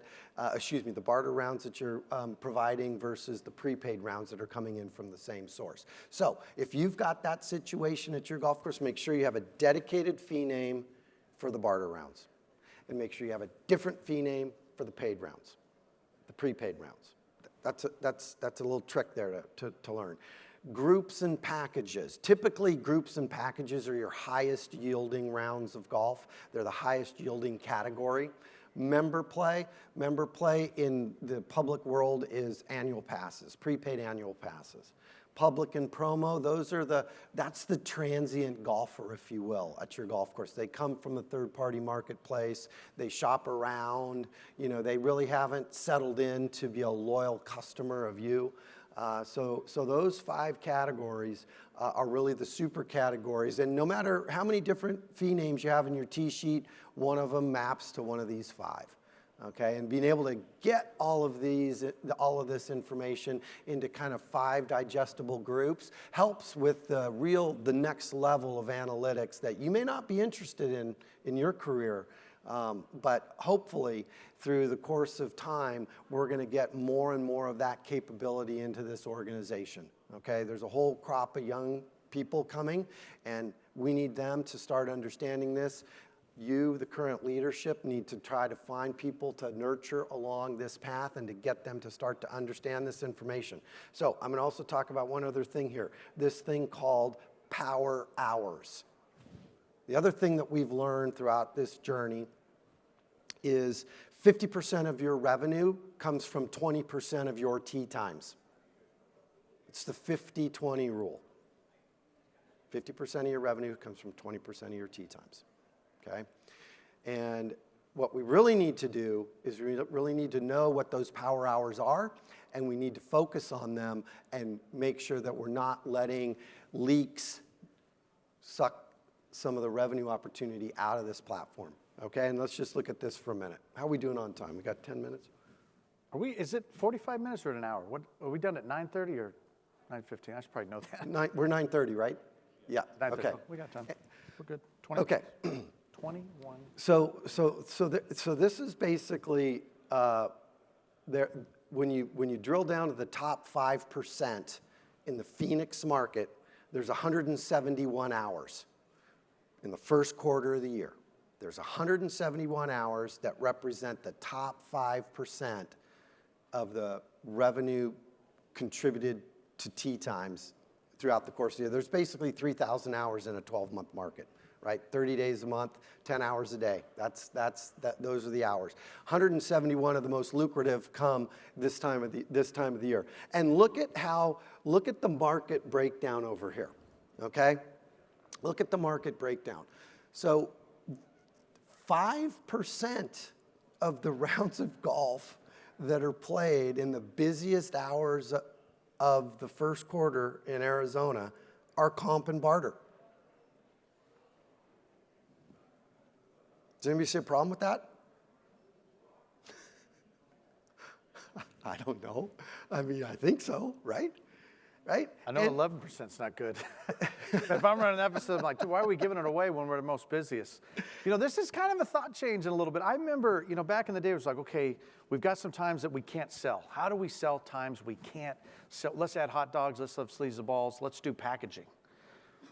Speaker 1: barter rounds that you're providing versus the prepaid rounds that are coming in from the same source. So if you've got that situation at your golf course, make sure you have a dedicated fee name for the barter rounds. And make sure you have a different fee name for the paid rounds, the prepaid rounds. That's a little trick there to learn. Groups and packages. Typically, groups and packages are your highest yielding rounds of golf. They're the highest yielding category. Member play in the public world is annual passes, prepaid annual passes. Public and promo, that's the transient golfer, if you will, at your golf course. They come from the third-party marketplace. They shop around. They really haven't settled in to be a loyal customer of you. So those five categories are really the super categories. And no matter how many different fee names you have in your tee sheet, one of them maps to one of these five. Okay, and being able to get all of this information into kind of five digestible groups helps with the next level of analytics that you may not be interested in your career. But hopefully, through the course of time, we're going to get more and more of that capability into this organization. Okay, there's a whole crop of young people coming, and we need them to start understanding this. You, the current leadership, need to try to find people to nurture along this path and to get them to start to understand this information. So I'm going to also talk about one other thing here, this thing called power hours. The other thing that we've learned throughout this journey is 50% of your revenue comes from 20% of your tee times. It's the 50-20 rule. 50% of your revenue comes from 20% of your tee times. Okay? And what we really need to do is we really need to know what those power hours are, and we need to focus on them and make sure that we're not letting leaks suck some of the revenue opportunity out of this platform. Okay, and let's just look at this for a minute. How are we doing on time? We got 10 minutes?
Speaker 2: Is it 45 minutes or an hour? What are we done at 9:30 or 9:15? I should probably know that.
Speaker 1: We're 9:30, right? Yeah,
Speaker 2: 9:30.
Speaker 1: okay.
Speaker 2: Oh, we got time. We're good. 20
Speaker 1: Okay.
Speaker 2: 21.
Speaker 1: So this is basically when you drill down to the top 5% in the Phoenix market, there's 171 hours in the first quarter of the year. There's 171 hours that represent the top 5% of the revenue contributed to tee times throughout the course of the year. There's basically 3,000 hours in a 12-month market, right? 30 days a month, 10 hours a day. Those are the hours. 171 of the most lucrative come this time of the year. And look at the market breakdown over here, okay? Look at the market breakdown. So 5% of the rounds of golf that are played in the busiest hours of the first quarter in Arizona are comp and barter. Does anybody see a problem with that? I don't know. I mean, I think so, right? Right?
Speaker 2: I know 11% is not good. If I'm running that percent, I'm like, why are we giving it away when we're the most busiest? You know, this is kind of a thought change in a little bit. I remember, you know, back in the day, it was like, okay, we've got some times that we can't sell. How do we sell times we can't sell? Let's add hot dogs, let's have sleeves of balls, let's do packaging.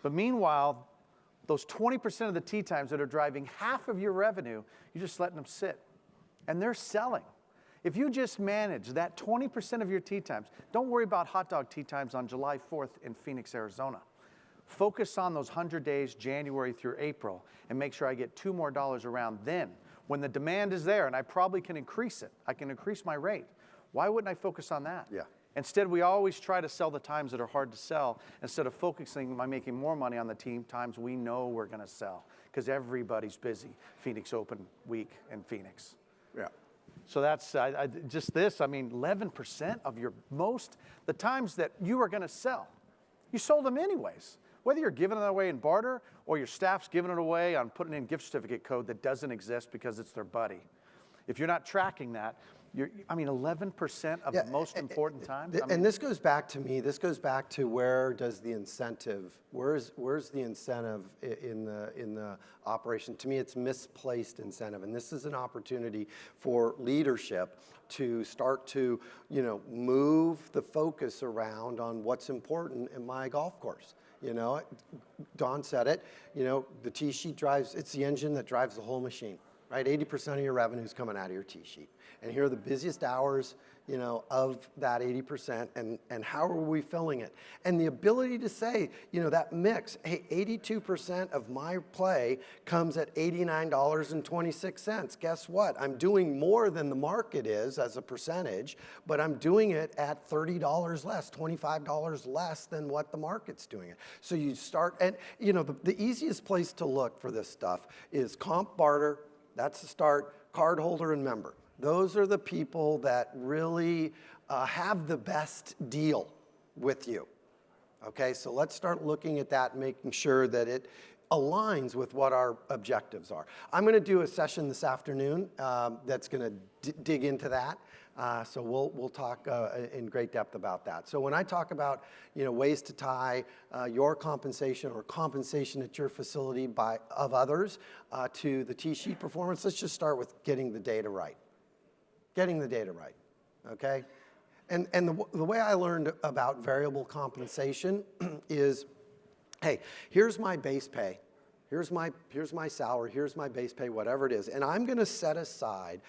Speaker 2: But meanwhile, those 20% of the tee times that are driving half of your revenue, you're just letting them sit. And they're selling. If you just manage that 20% of your tee times, don't worry about hot dog tee times on July 4th in Phoenix, Arizona. Focus on those 100 days, January through April, and make sure I get $2 more around then. When the demand is there, and I probably can increase it, I can increase my rate. Why wouldn't I focus on that?
Speaker 1: Yeah.
Speaker 2: Instead, we always try to sell the times that are hard to sell instead of focusing on making more money on the times we know we're going to sell, because everybody's busy. Phoenix Open week in Phoenix.
Speaker 1: Yeah.
Speaker 2: So that's just this. I mean, 11% of the times that you are going to sell, you sold them anyways. Whether you're giving it away in barter or your staff's giving it away on putting in gift certificate code that doesn't exist because it's their buddy. If you're not tracking that, 11% of the most important times.
Speaker 1: And this goes back to me. This goes back to where's the incentive in the operation? To me, it's misplaced incentive, and this is an opportunity for leadership to start to, move the focus around on what's important in my golf course. Don said it. The tee sheet it's the engine that drives the whole machine. Right, 80% of your revenue is coming out of your tee sheet. And here are the busiest hours, of that 80%, and how are we filling it? And the ability to say, that mix, hey, 82% of my play comes at $89.26. Guess what? I'm doing more than the market is as a percentage, but I'm doing it at $30 less, $25 less than what the market's doing it. So you start, and the easiest place to look for this stuff is comp barter. That's the start. Card holder and member. Those are the people that really have the best deal with you. Okay, so let's start looking at that and making sure that it aligns with what our objectives are. I'm going to do a session this afternoon that's going to dig into that. So we'll talk in great depth about that. So when I talk about ways to tie your compensation or compensation at your facility of others to the tee sheet performance, let's just start with getting the data right. Getting the data right, okay? And the way I learned about variable compensation is, hey, here's my base pay. Here's my salary. Here's my base pay, whatever it is. And I'm going to set aside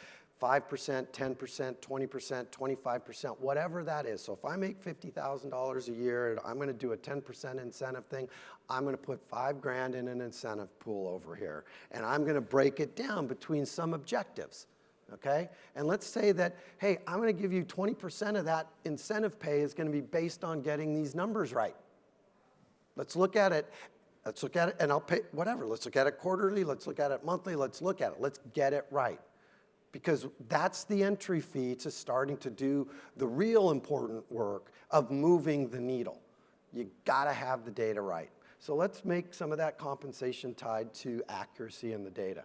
Speaker 1: 5%, 10%, 20%, 25%, whatever that is. So if I make $50,000 a year and I'm going to do a 10% incentive thing, I'm going to put $5,000 in an incentive pool over here. And I'm going to break it down between some objectives. Okay? And let's say that, hey, I'm going to give you 20% of that incentive pay is going to be based on getting these numbers right. Let's look at it. Let's look at it, and I'll pay whatever. Let's look at it quarterly. Let's look at it monthly. Let's look at it. Let's get it right. Because that's the entry fee to starting to do the real important work of moving the needle. You got to have the data right. So let's make some of that compensation tied to accuracy in the data.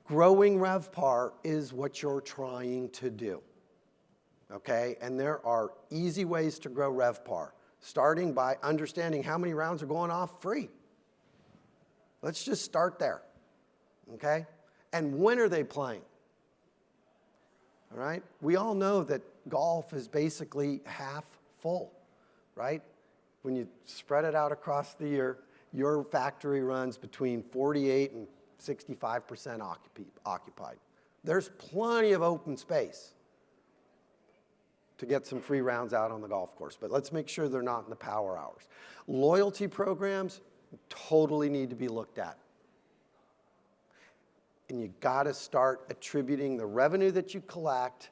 Speaker 1: Growing Revpar is what you're trying to do, okay? And there are easy ways to grow Revpar, starting by understanding how many rounds are going off free. Let's just start there, okay? And when are they playing? All right? We all know that golf is basically half full, right? When you spread it out across the year, your factory runs between 48 and 65% occupied. There's plenty of open space to get some free rounds out on the golf course, but let's make sure they're not in the power hours. Loyalty programs totally need to be looked at. and you got to start attributing the revenue that you collect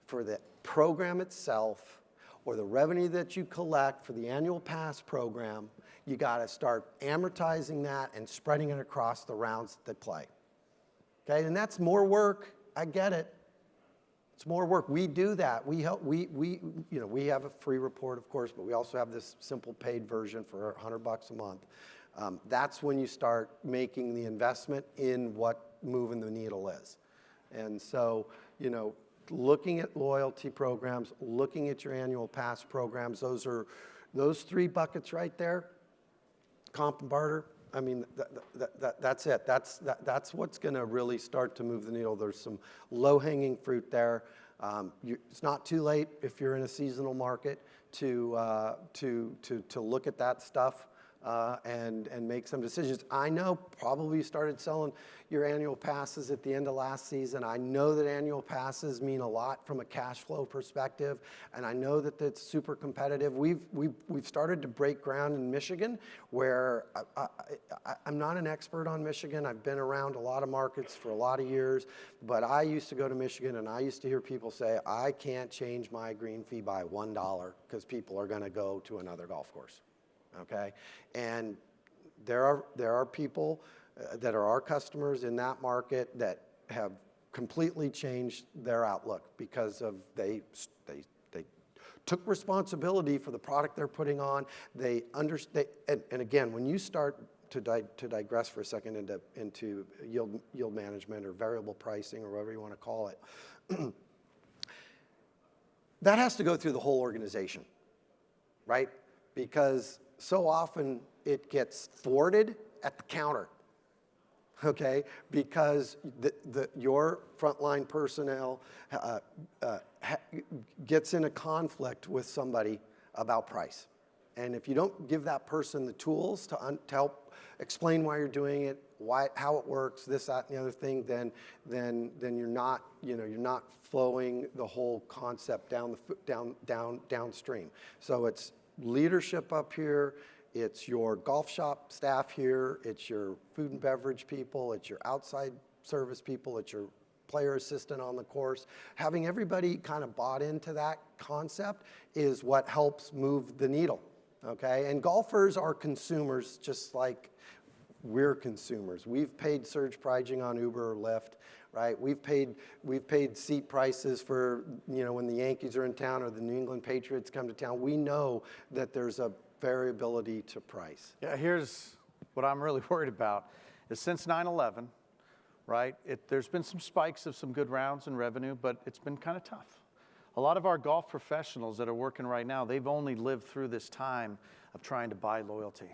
Speaker 1: for the program itself, or the revenue that you collect for the annual pass program. You got to start amortizing that and spreading it across the rounds that play. Okay, and that's more work. I get it. It's more work. We do that. We help. We have a free report, of course, but we also have this simple paid version for $100 a month. That's when you start making the investment in what moving the needle is. And so, looking at loyalty programs, looking at your annual pass programs, those 3 buckets right there, comp and barter. I mean, that's it. That's what's going to really start to move the needle. There's some low-hanging fruit there. It's not too late if you're in a seasonal market to look at that stuff and make some decisions. I know probably you started selling your annual passes at the end of last season. I know that annual passes mean a lot from a cash flow perspective, and I know that it's super competitive. We've started to break ground in Michigan, where I'm not an expert on Michigan. I've been around a lot of markets for a lot of years, but I used to go to Michigan, and I used to hear people say, I can't change my green fee by $1 because people are going to go to another golf course. Okay, and there are people that are our customers in that market that have completely changed their outlook because of they took responsibility for the product they're putting on. They understand, and again, when you start to digress for a second into yield management or variable pricing or whatever you want to call it, that has to go through the whole organization, right? Because so often it gets thwarted at the counter, okay? Because your frontline personnel gets in a conflict with somebody about price. And if you don't give that person the tools to help explain why you're doing it, how it works, this, that, and the other thing, then you're not flowing the whole concept downstream. So it's leadership up here, it's your golf shop staff here, it's your food and beverage people, it's your outside service people, it's your player assistant on the course. Having everybody kind of bought into that concept is what helps move the needle, okay? And golfers are consumers just like we're consumers. We've paid surge pricing on Uber or Lyft, right? We've paid seat prices for, when the Yankees are in town or the New England Patriots come to town. We know that there's a variability to price.
Speaker 2: Yeah, here's what I'm really worried about is since 9/11, right, there's been some spikes of some good rounds in revenue, but it's been kind of tough. A lot of our golf professionals that are working right now, they've only lived through this time of trying to buy loyalty.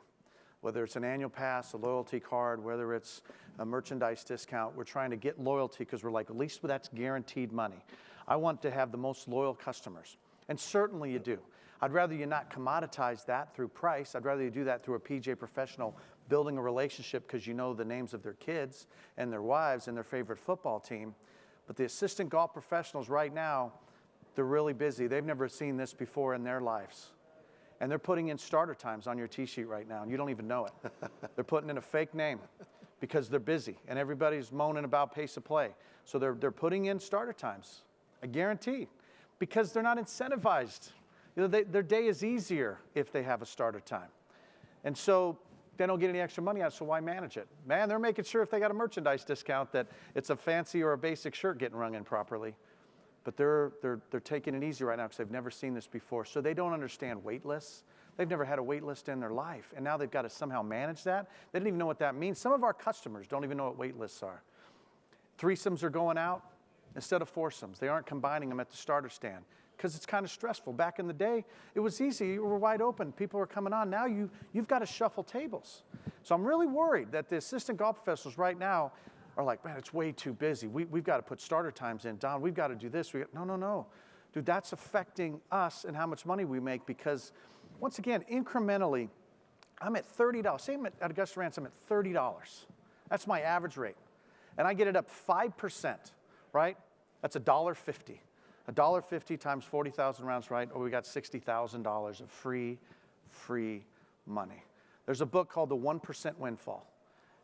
Speaker 2: Whether it's an annual pass, a loyalty card, whether it's a merchandise discount, we're trying to get loyalty because we're like, at least that's guaranteed money. I want to have the most loyal customers, and certainly you do. I'd rather you not commoditize that through price. I'd rather you do that through a PGA professional building a relationship because you know the names of their kids and their wives and their favorite football team. But the assistant golf professionals right now, they're really busy. They've never seen this before in their lives. And they're putting in starter times on your tee sheet right now, and you don't even know it. They're putting in a fake name because they're busy, and everybody's moaning about pace of play. So they're putting in starter times, I guarantee, because they're not incentivized. Their day is easier if they have a starter time. And so they don't get any extra money out, so why manage it? Man, they're making sure if they got a merchandise discount that it's a fancy or a basic shirt getting rung in properly. But they're taking it easy right now because they've never seen this before. So they don't understand wait lists. They've never had a wait list in their life. And now they've got to somehow manage that. They don't even know what that means. Some of our customers don't even know what wait lists are. Threesomes are going out instead of foursomes. They aren't combining them at the starter stand because it's kind of stressful. Back in the day, it was easy. You were wide open. People were coming on. Now you've got to shuffle tables. So I'm really worried that the assistant golf professionals right now are like, man, it's way too busy. We've got to put starter times in. Don, we've got to do this. No. Dude, that's affecting us and how much money we make because, once again, incrementally, I'm at $30. Say I'm at Augusta Ranch, I'm at $30. That's my average rate. And I get it up 5%, right? That's $1.50. $1.50 times 40,000 rounds, right? Or we got $60,000 of free money. There's a book called The 1% Windfall.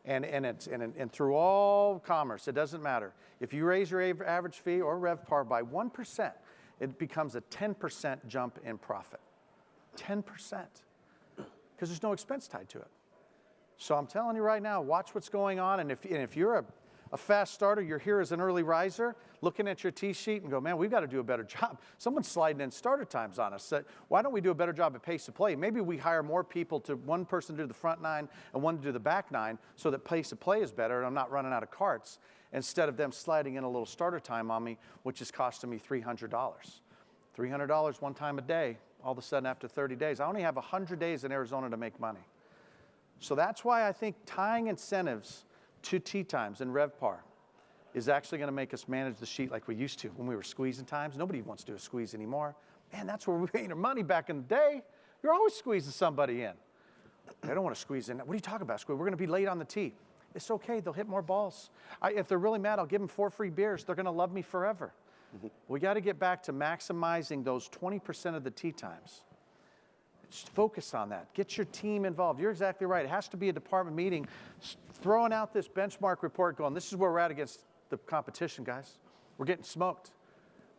Speaker 2: And through all commerce, it doesn't matter. If you raise your average fee or Revpar by 1%, it becomes a 10% jump in profit. 10%. Because there's no expense tied to it. So I'm telling you right now, watch what's going on. And if you're a fast starter, you're here as an early riser, looking at your tee sheet and go, man, we've got to do a better job. Someone's sliding in starter times on us. Why don't we do a better job at pace of play? Maybe we hire more people, one person to do the front 9 and one to do the back 9, so that pace of play is better and I'm not running out of carts, instead of them sliding in a little starter time on me, which is costing me $300. $300 one time a day, all of a sudden after 30 days. I only have 100 days in Arizona to make money. So that's why I think tying incentives to tee times in Revpar is actually going to make us manage the sheet like we used to when we were squeezing times. Nobody wants to do a squeeze anymore. Man, that's where we made our money back in the day. You're always squeezing somebody in. They don't want to squeeze in. What are you talking about, squeeze? We're going to be late on the tee. It's okay. They'll hit more balls. If they're really mad, I'll give them 4 free beers. They're going to love me forever. We got to get back to maximizing those 20% of the tee times. Just focus on that. Get your team involved. You're exactly right. It has to be a department meeting, throwing out this benchmark report going, this is where we're at against the competition, guys. We're getting smoked.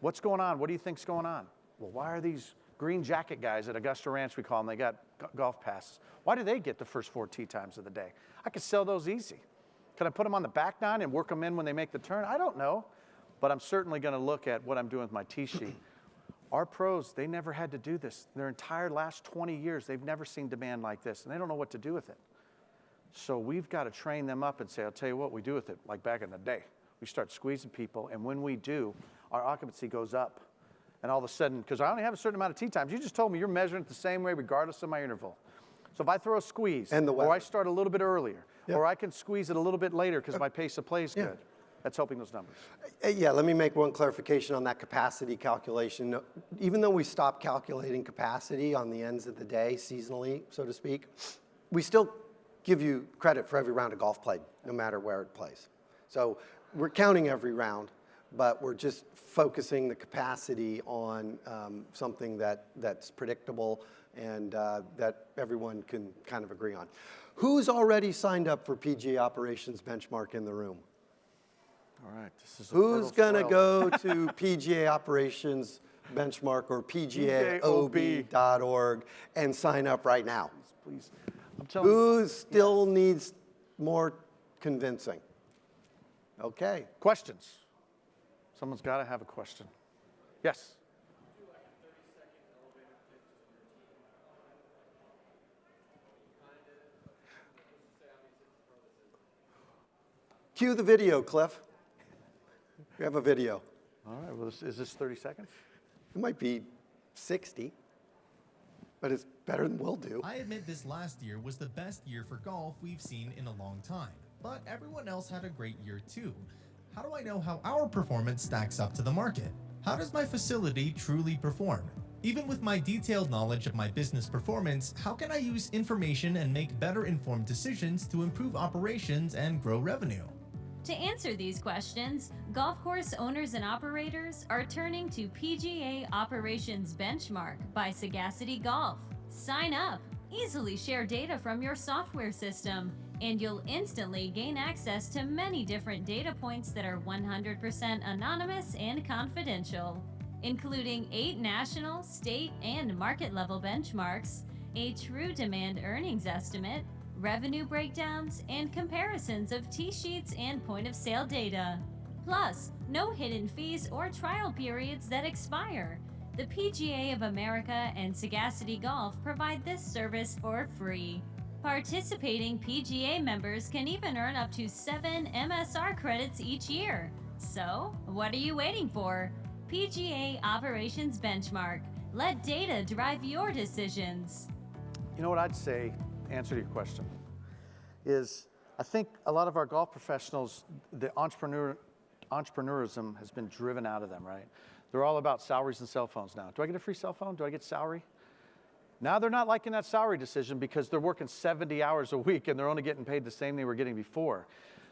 Speaker 2: What's going on? What do you think's going on? Well, why are these green jacket guys at Augusta Ranch, we call them, they got golf passes. Why do they get the first 4 tee times of the day? I could sell those easy. Can I put them on the back 9 and work them in when they make the turn? I don't know. But I'm certainly going to look at what I'm doing with my tee sheet. Our pros, they never had to do this. Their entire last 20 years, they've never seen demand like this, and they don't know what to do with it. So we've got to train them up and say, I'll tell you what we do with it, like back in the day. We start squeezing people, and when we do, our occupancy goes up. And all of a sudden, because I only have a certain amount of tee times, you just told me you're measuring it the same way regardless of my interval. So if I throw a squeeze, or I start a little bit earlier, or I can squeeze it a little bit later because my pace of play is good. That's helping those numbers.
Speaker 1: Yeah, let me make one clarification on that capacity calculation. Even though we stopped calculating capacity on the ends of the day, seasonally, so to speak, we still give you credit for every round of golf played, no matter where it plays. So we're counting every round, but we're just focusing the capacity on something that's predictable and that everyone can kind of agree on. Who's already signed up for PGA Operations Benchmark in the room?
Speaker 2: All right, this is
Speaker 1: who's going to go to PGA Operations Benchmark or PGAOB.org and sign up right now?
Speaker 2: Please. I'm telling
Speaker 1: Who still needs more convincing? Okay.
Speaker 2: Questions? Someone's got to have a question. Yes?
Speaker 1: Cue the video, Cliff. We have a video.
Speaker 2: All right, well, is this 30 seconds?
Speaker 1: It might be 60, but it's better than we'll do.
Speaker 3: I admit this last year was the best year for golf we've seen in a long time, but everyone else had a great year too. How do I know how our performance stacks up to the market? How does my facility truly perform? Even with my detailed knowledge of my business performance, how can I use information and make better informed decisions to improve operations and grow revenue?
Speaker 4: To answer these questions, golf course owners and operators are turning to PGA Operations Benchmark by Sagacity Golf. Sign up, easily share data from your software system, and you'll instantly gain access to many different data points that are 100% anonymous and confidential, including 8 national, state, and market level benchmarks, a true demand earnings estimate, revenue breakdowns, and comparisons of tee sheets and point of sale data. Plus, no hidden fees or trial periods that expire. The PGA of America and Sagacity Golf provide this service for free. Participating PGA members can even earn up to 7 MSR credits each year. So, what are you waiting for? PGA Operations Benchmark. Let data drive your decisions.
Speaker 2: You know what I'd say, answer to your question, is I think a lot of our golf professionals, the entrepreneurism has been driven out of them, right? They're all about salaries and cell phones now. Do I get a free cell phone? Do I get salary? Now they're not liking that salary decision because they're working 70 hours a week and they're only getting paid the same they were getting before.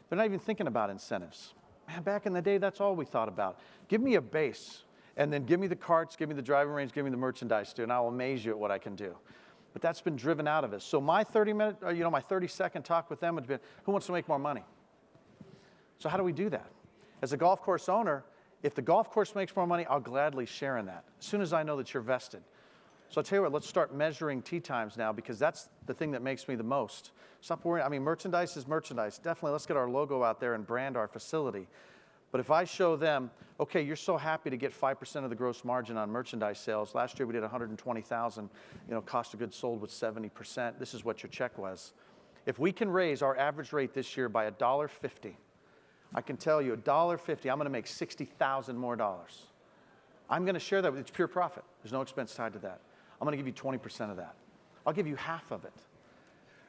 Speaker 2: They're not even thinking about incentives. Man, back in the day, that's all we thought about. Give me a base, and then give me the carts, give me the driving range, give me the merchandise, and I will amaze you at what I can do. But that's been driven out of us. So my 30-minute, my 30-second talk with them would have been, who wants to make more money? So how do we do that? As a golf course owner, if the golf course makes more money, I'll gladly share in that, as soon as I know that you're vested. So I'll tell you what, let's start measuring tee times now, because that's the thing that makes me the most. Stop worrying. I mean, merchandise is merchandise. Definitely, let's get our logo out there and brand our facility. But if I show them, okay, you're so happy to get 5% of the gross margin on merchandise sales. Last year we did 120,000. Cost of goods sold was 70%. This is what your check was. If we can raise our average rate this year by $1.50, I can tell you $1.50, I'm going to make $60,000 more dollars. I'm going to share that with you. It's pure profit. There's no expense tied to that. I'm going to give you 20% of that. I'll give you half of it.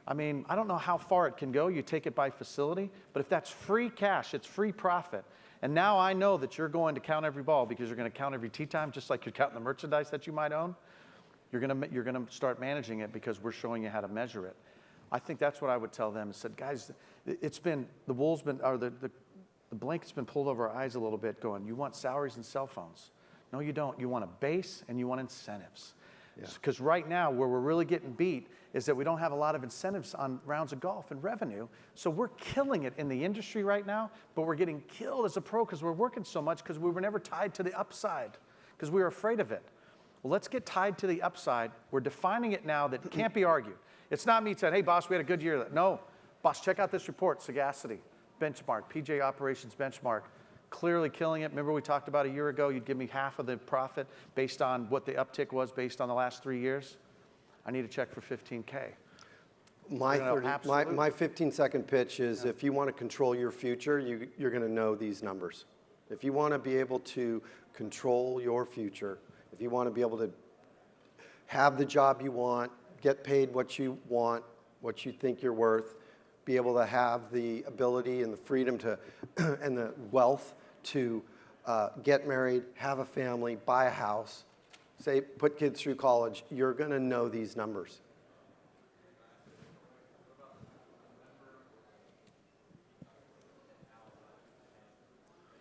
Speaker 2: I mean, I don't know how far it can go. You take it by facility, but if that's free cash, it's free profit. And now I know that you're going to count every ball, because you're going to count every tee time, just like you're counting the merchandise that you might own. You're going to start managing it, because we're showing you how to measure it. I think that's what I would tell them. I said, guys, the wool's been, or the blanket's been pulled over our eyes a little bit, going, you want salaries and cell phones. No, you don't. You want a base and you want incentives. Because right now, where we're really getting beat is that we don't have a lot of incentives on rounds of golf and revenue. So we're killing it in the industry right now, but we're getting killed as a pro because we're working so much, because we were never tied to the upside, because we were afraid of it. Well, let's get tied to the upside. We're defining it now that can't be argued. It's not me saying, hey, boss, we had a good year. No, boss, check out this report, Sagacity, Benchmark, PGA Operations Benchmark. Clearly killing it. Remember we talked about a year ago, you'd give me half of the profit based on what the uptick was based on the last 3 years? I need a check for $15K.
Speaker 1: My 15-second pitch is, if you want to control your future, you're going to know these numbers. If you want to be able to control your future, if you want to be able to have the job you want, get paid what you want, what you think you're worth, be able to have the ability and the freedom to and the wealth to get married, have a family, buy a house, say, put kids through college, you're going to know these numbers.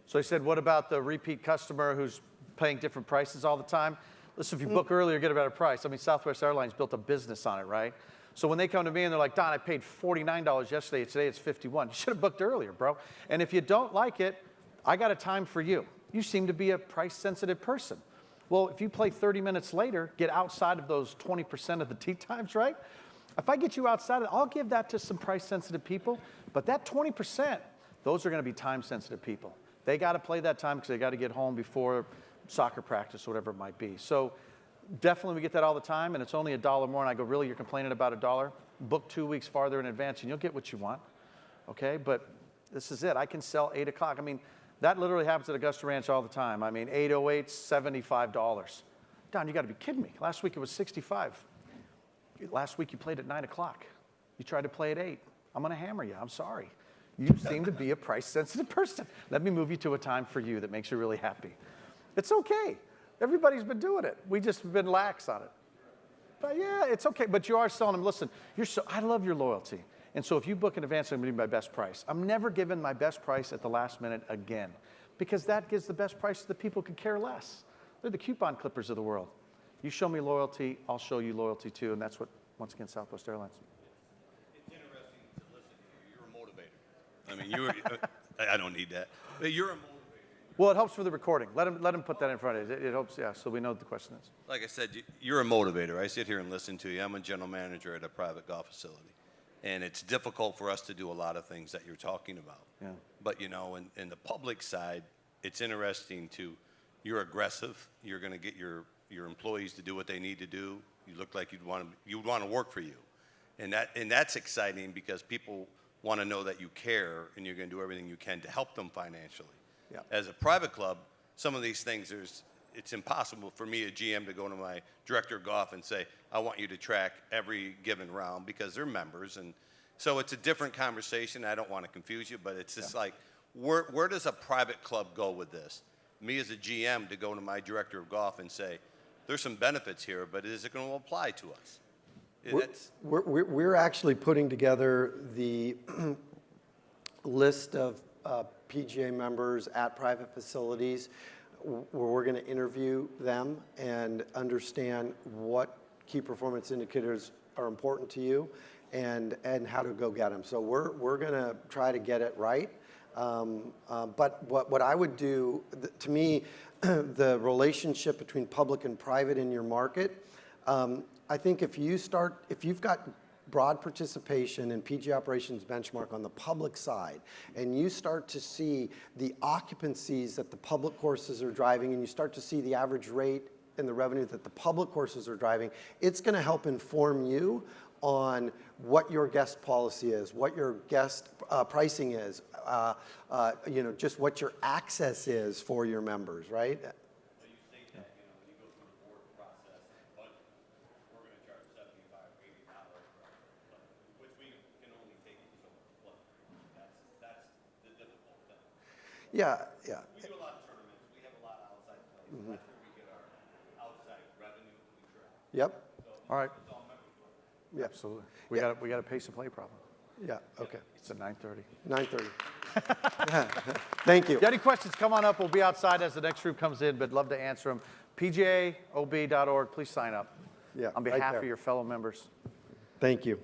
Speaker 2: So he said, what about the repeat customer who's paying different prices all the time? Listen, if you book early, you get a better price. I mean, Southwest Airlines built a business on it, right? So when they come to me and they're like, Don, I paid $49 yesterday, today it's $51. You should have booked earlier, bro. And if you don't like it, I got a time for you. You seem to be a price-sensitive person. Well, if you play 30 minutes later, get outside of those 20% of the tee times, right? If I get you outside, I'll give that to some price-sensitive people. But that 20%, those are going to be time-sensitive people. They got to play that time because they got to get home before soccer practice, whatever it might be. So definitely we get that all the time, and it's only $1 more. And I go, really, you're complaining about $1? Book 2 weeks farther in advance, and you'll get what you want. Okay, but this is it. I can sell 8 o'clock. I mean, that literally happens at Augusta Ranch all the time. I mean, 808, $75. Don, you got to be kidding me. Last week it was $65. Last week you played at 9 o'clock. You tried to play at 8. I'm going to hammer you. I'm sorry. You seem to be a price-sensitive person. Let me move you to a time for you that makes you really happy. It's okay. Everybody's been doing it. We just been lax on it. But yeah, it's okay. But you are selling them, listen, I love your loyalty. And so if you book in advance, I'm going to give you my best price. I'm never giving my best price at the last minute again, because that gives the best price to the people who could care less. They're the coupon clippers of the world. You show me loyalty, I'll show you loyalty too, and that's what, once again, Southwest Airlines.
Speaker 5: It's interesting to listen to you. You're a motivator. I mean, I don't need that. But you're a motivator.
Speaker 2: Well, it helps for the recording. Let him put that in front of it. It helps, yeah, so we know what the question is.
Speaker 5: Like I said, you're a motivator. I sit here and listen to you. I'm a general manager at a private golf facility. And it's difficult for us to do a lot of things that you're talking about. Yeah. But, you know, in the public side, it's interesting you're aggressive. You're going to get your employees to do what they need to do. You look like you'd want to work for you. And that's exciting, because people want to know that you care and you're going to do everything you can to help them financially. Yeah. As a private club, some of these things, it's impossible for me, a GM, to go to my director of golf and say, I want you to track every given round, because they're members. And so it's a different conversation. I don't want to confuse you, but it's just like, where does a private club go with this? Me as a GM to go to my director of golf and say, there's some benefits here, but is it going to apply to us?
Speaker 1: We're actually putting together the list of PGA members at private facilities, where we're going to interview them and understand what key performance indicators are important to you, and how to go get them. So we're going to try to get it right. But what I would do, to me, the relationship between public and private in your market, I think if you've got broad participation in PGA Operations Benchmark on the public side, and you start to see the occupancies that the public courses are driving, and you start to see the average rate and the revenue that the public courses are driving, it's going to help inform you on what your guest policy is, what your guest pricing is, just what your access is for your members, right? Yeah, yeah.
Speaker 5: We do a lot of tournaments. We have a lot of outside plays. Mm-hmm. That's where we get our outside revenue we track.
Speaker 1: Yep.
Speaker 5: So
Speaker 2: all right.
Speaker 5: it's all member.
Speaker 2: Yeah. Absolutely. We got a pace and play problem.
Speaker 1: Yeah. Okay.
Speaker 2: It's at 9:30.
Speaker 1: 9:30. Thank you.
Speaker 2: If you have any questions, come on up. We'll be outside as the next group comes in, but love to answer them. PGAOB.org. Please sign up.
Speaker 1: Yeah.
Speaker 2: On behalf of your fellow members.
Speaker 1: Thank you.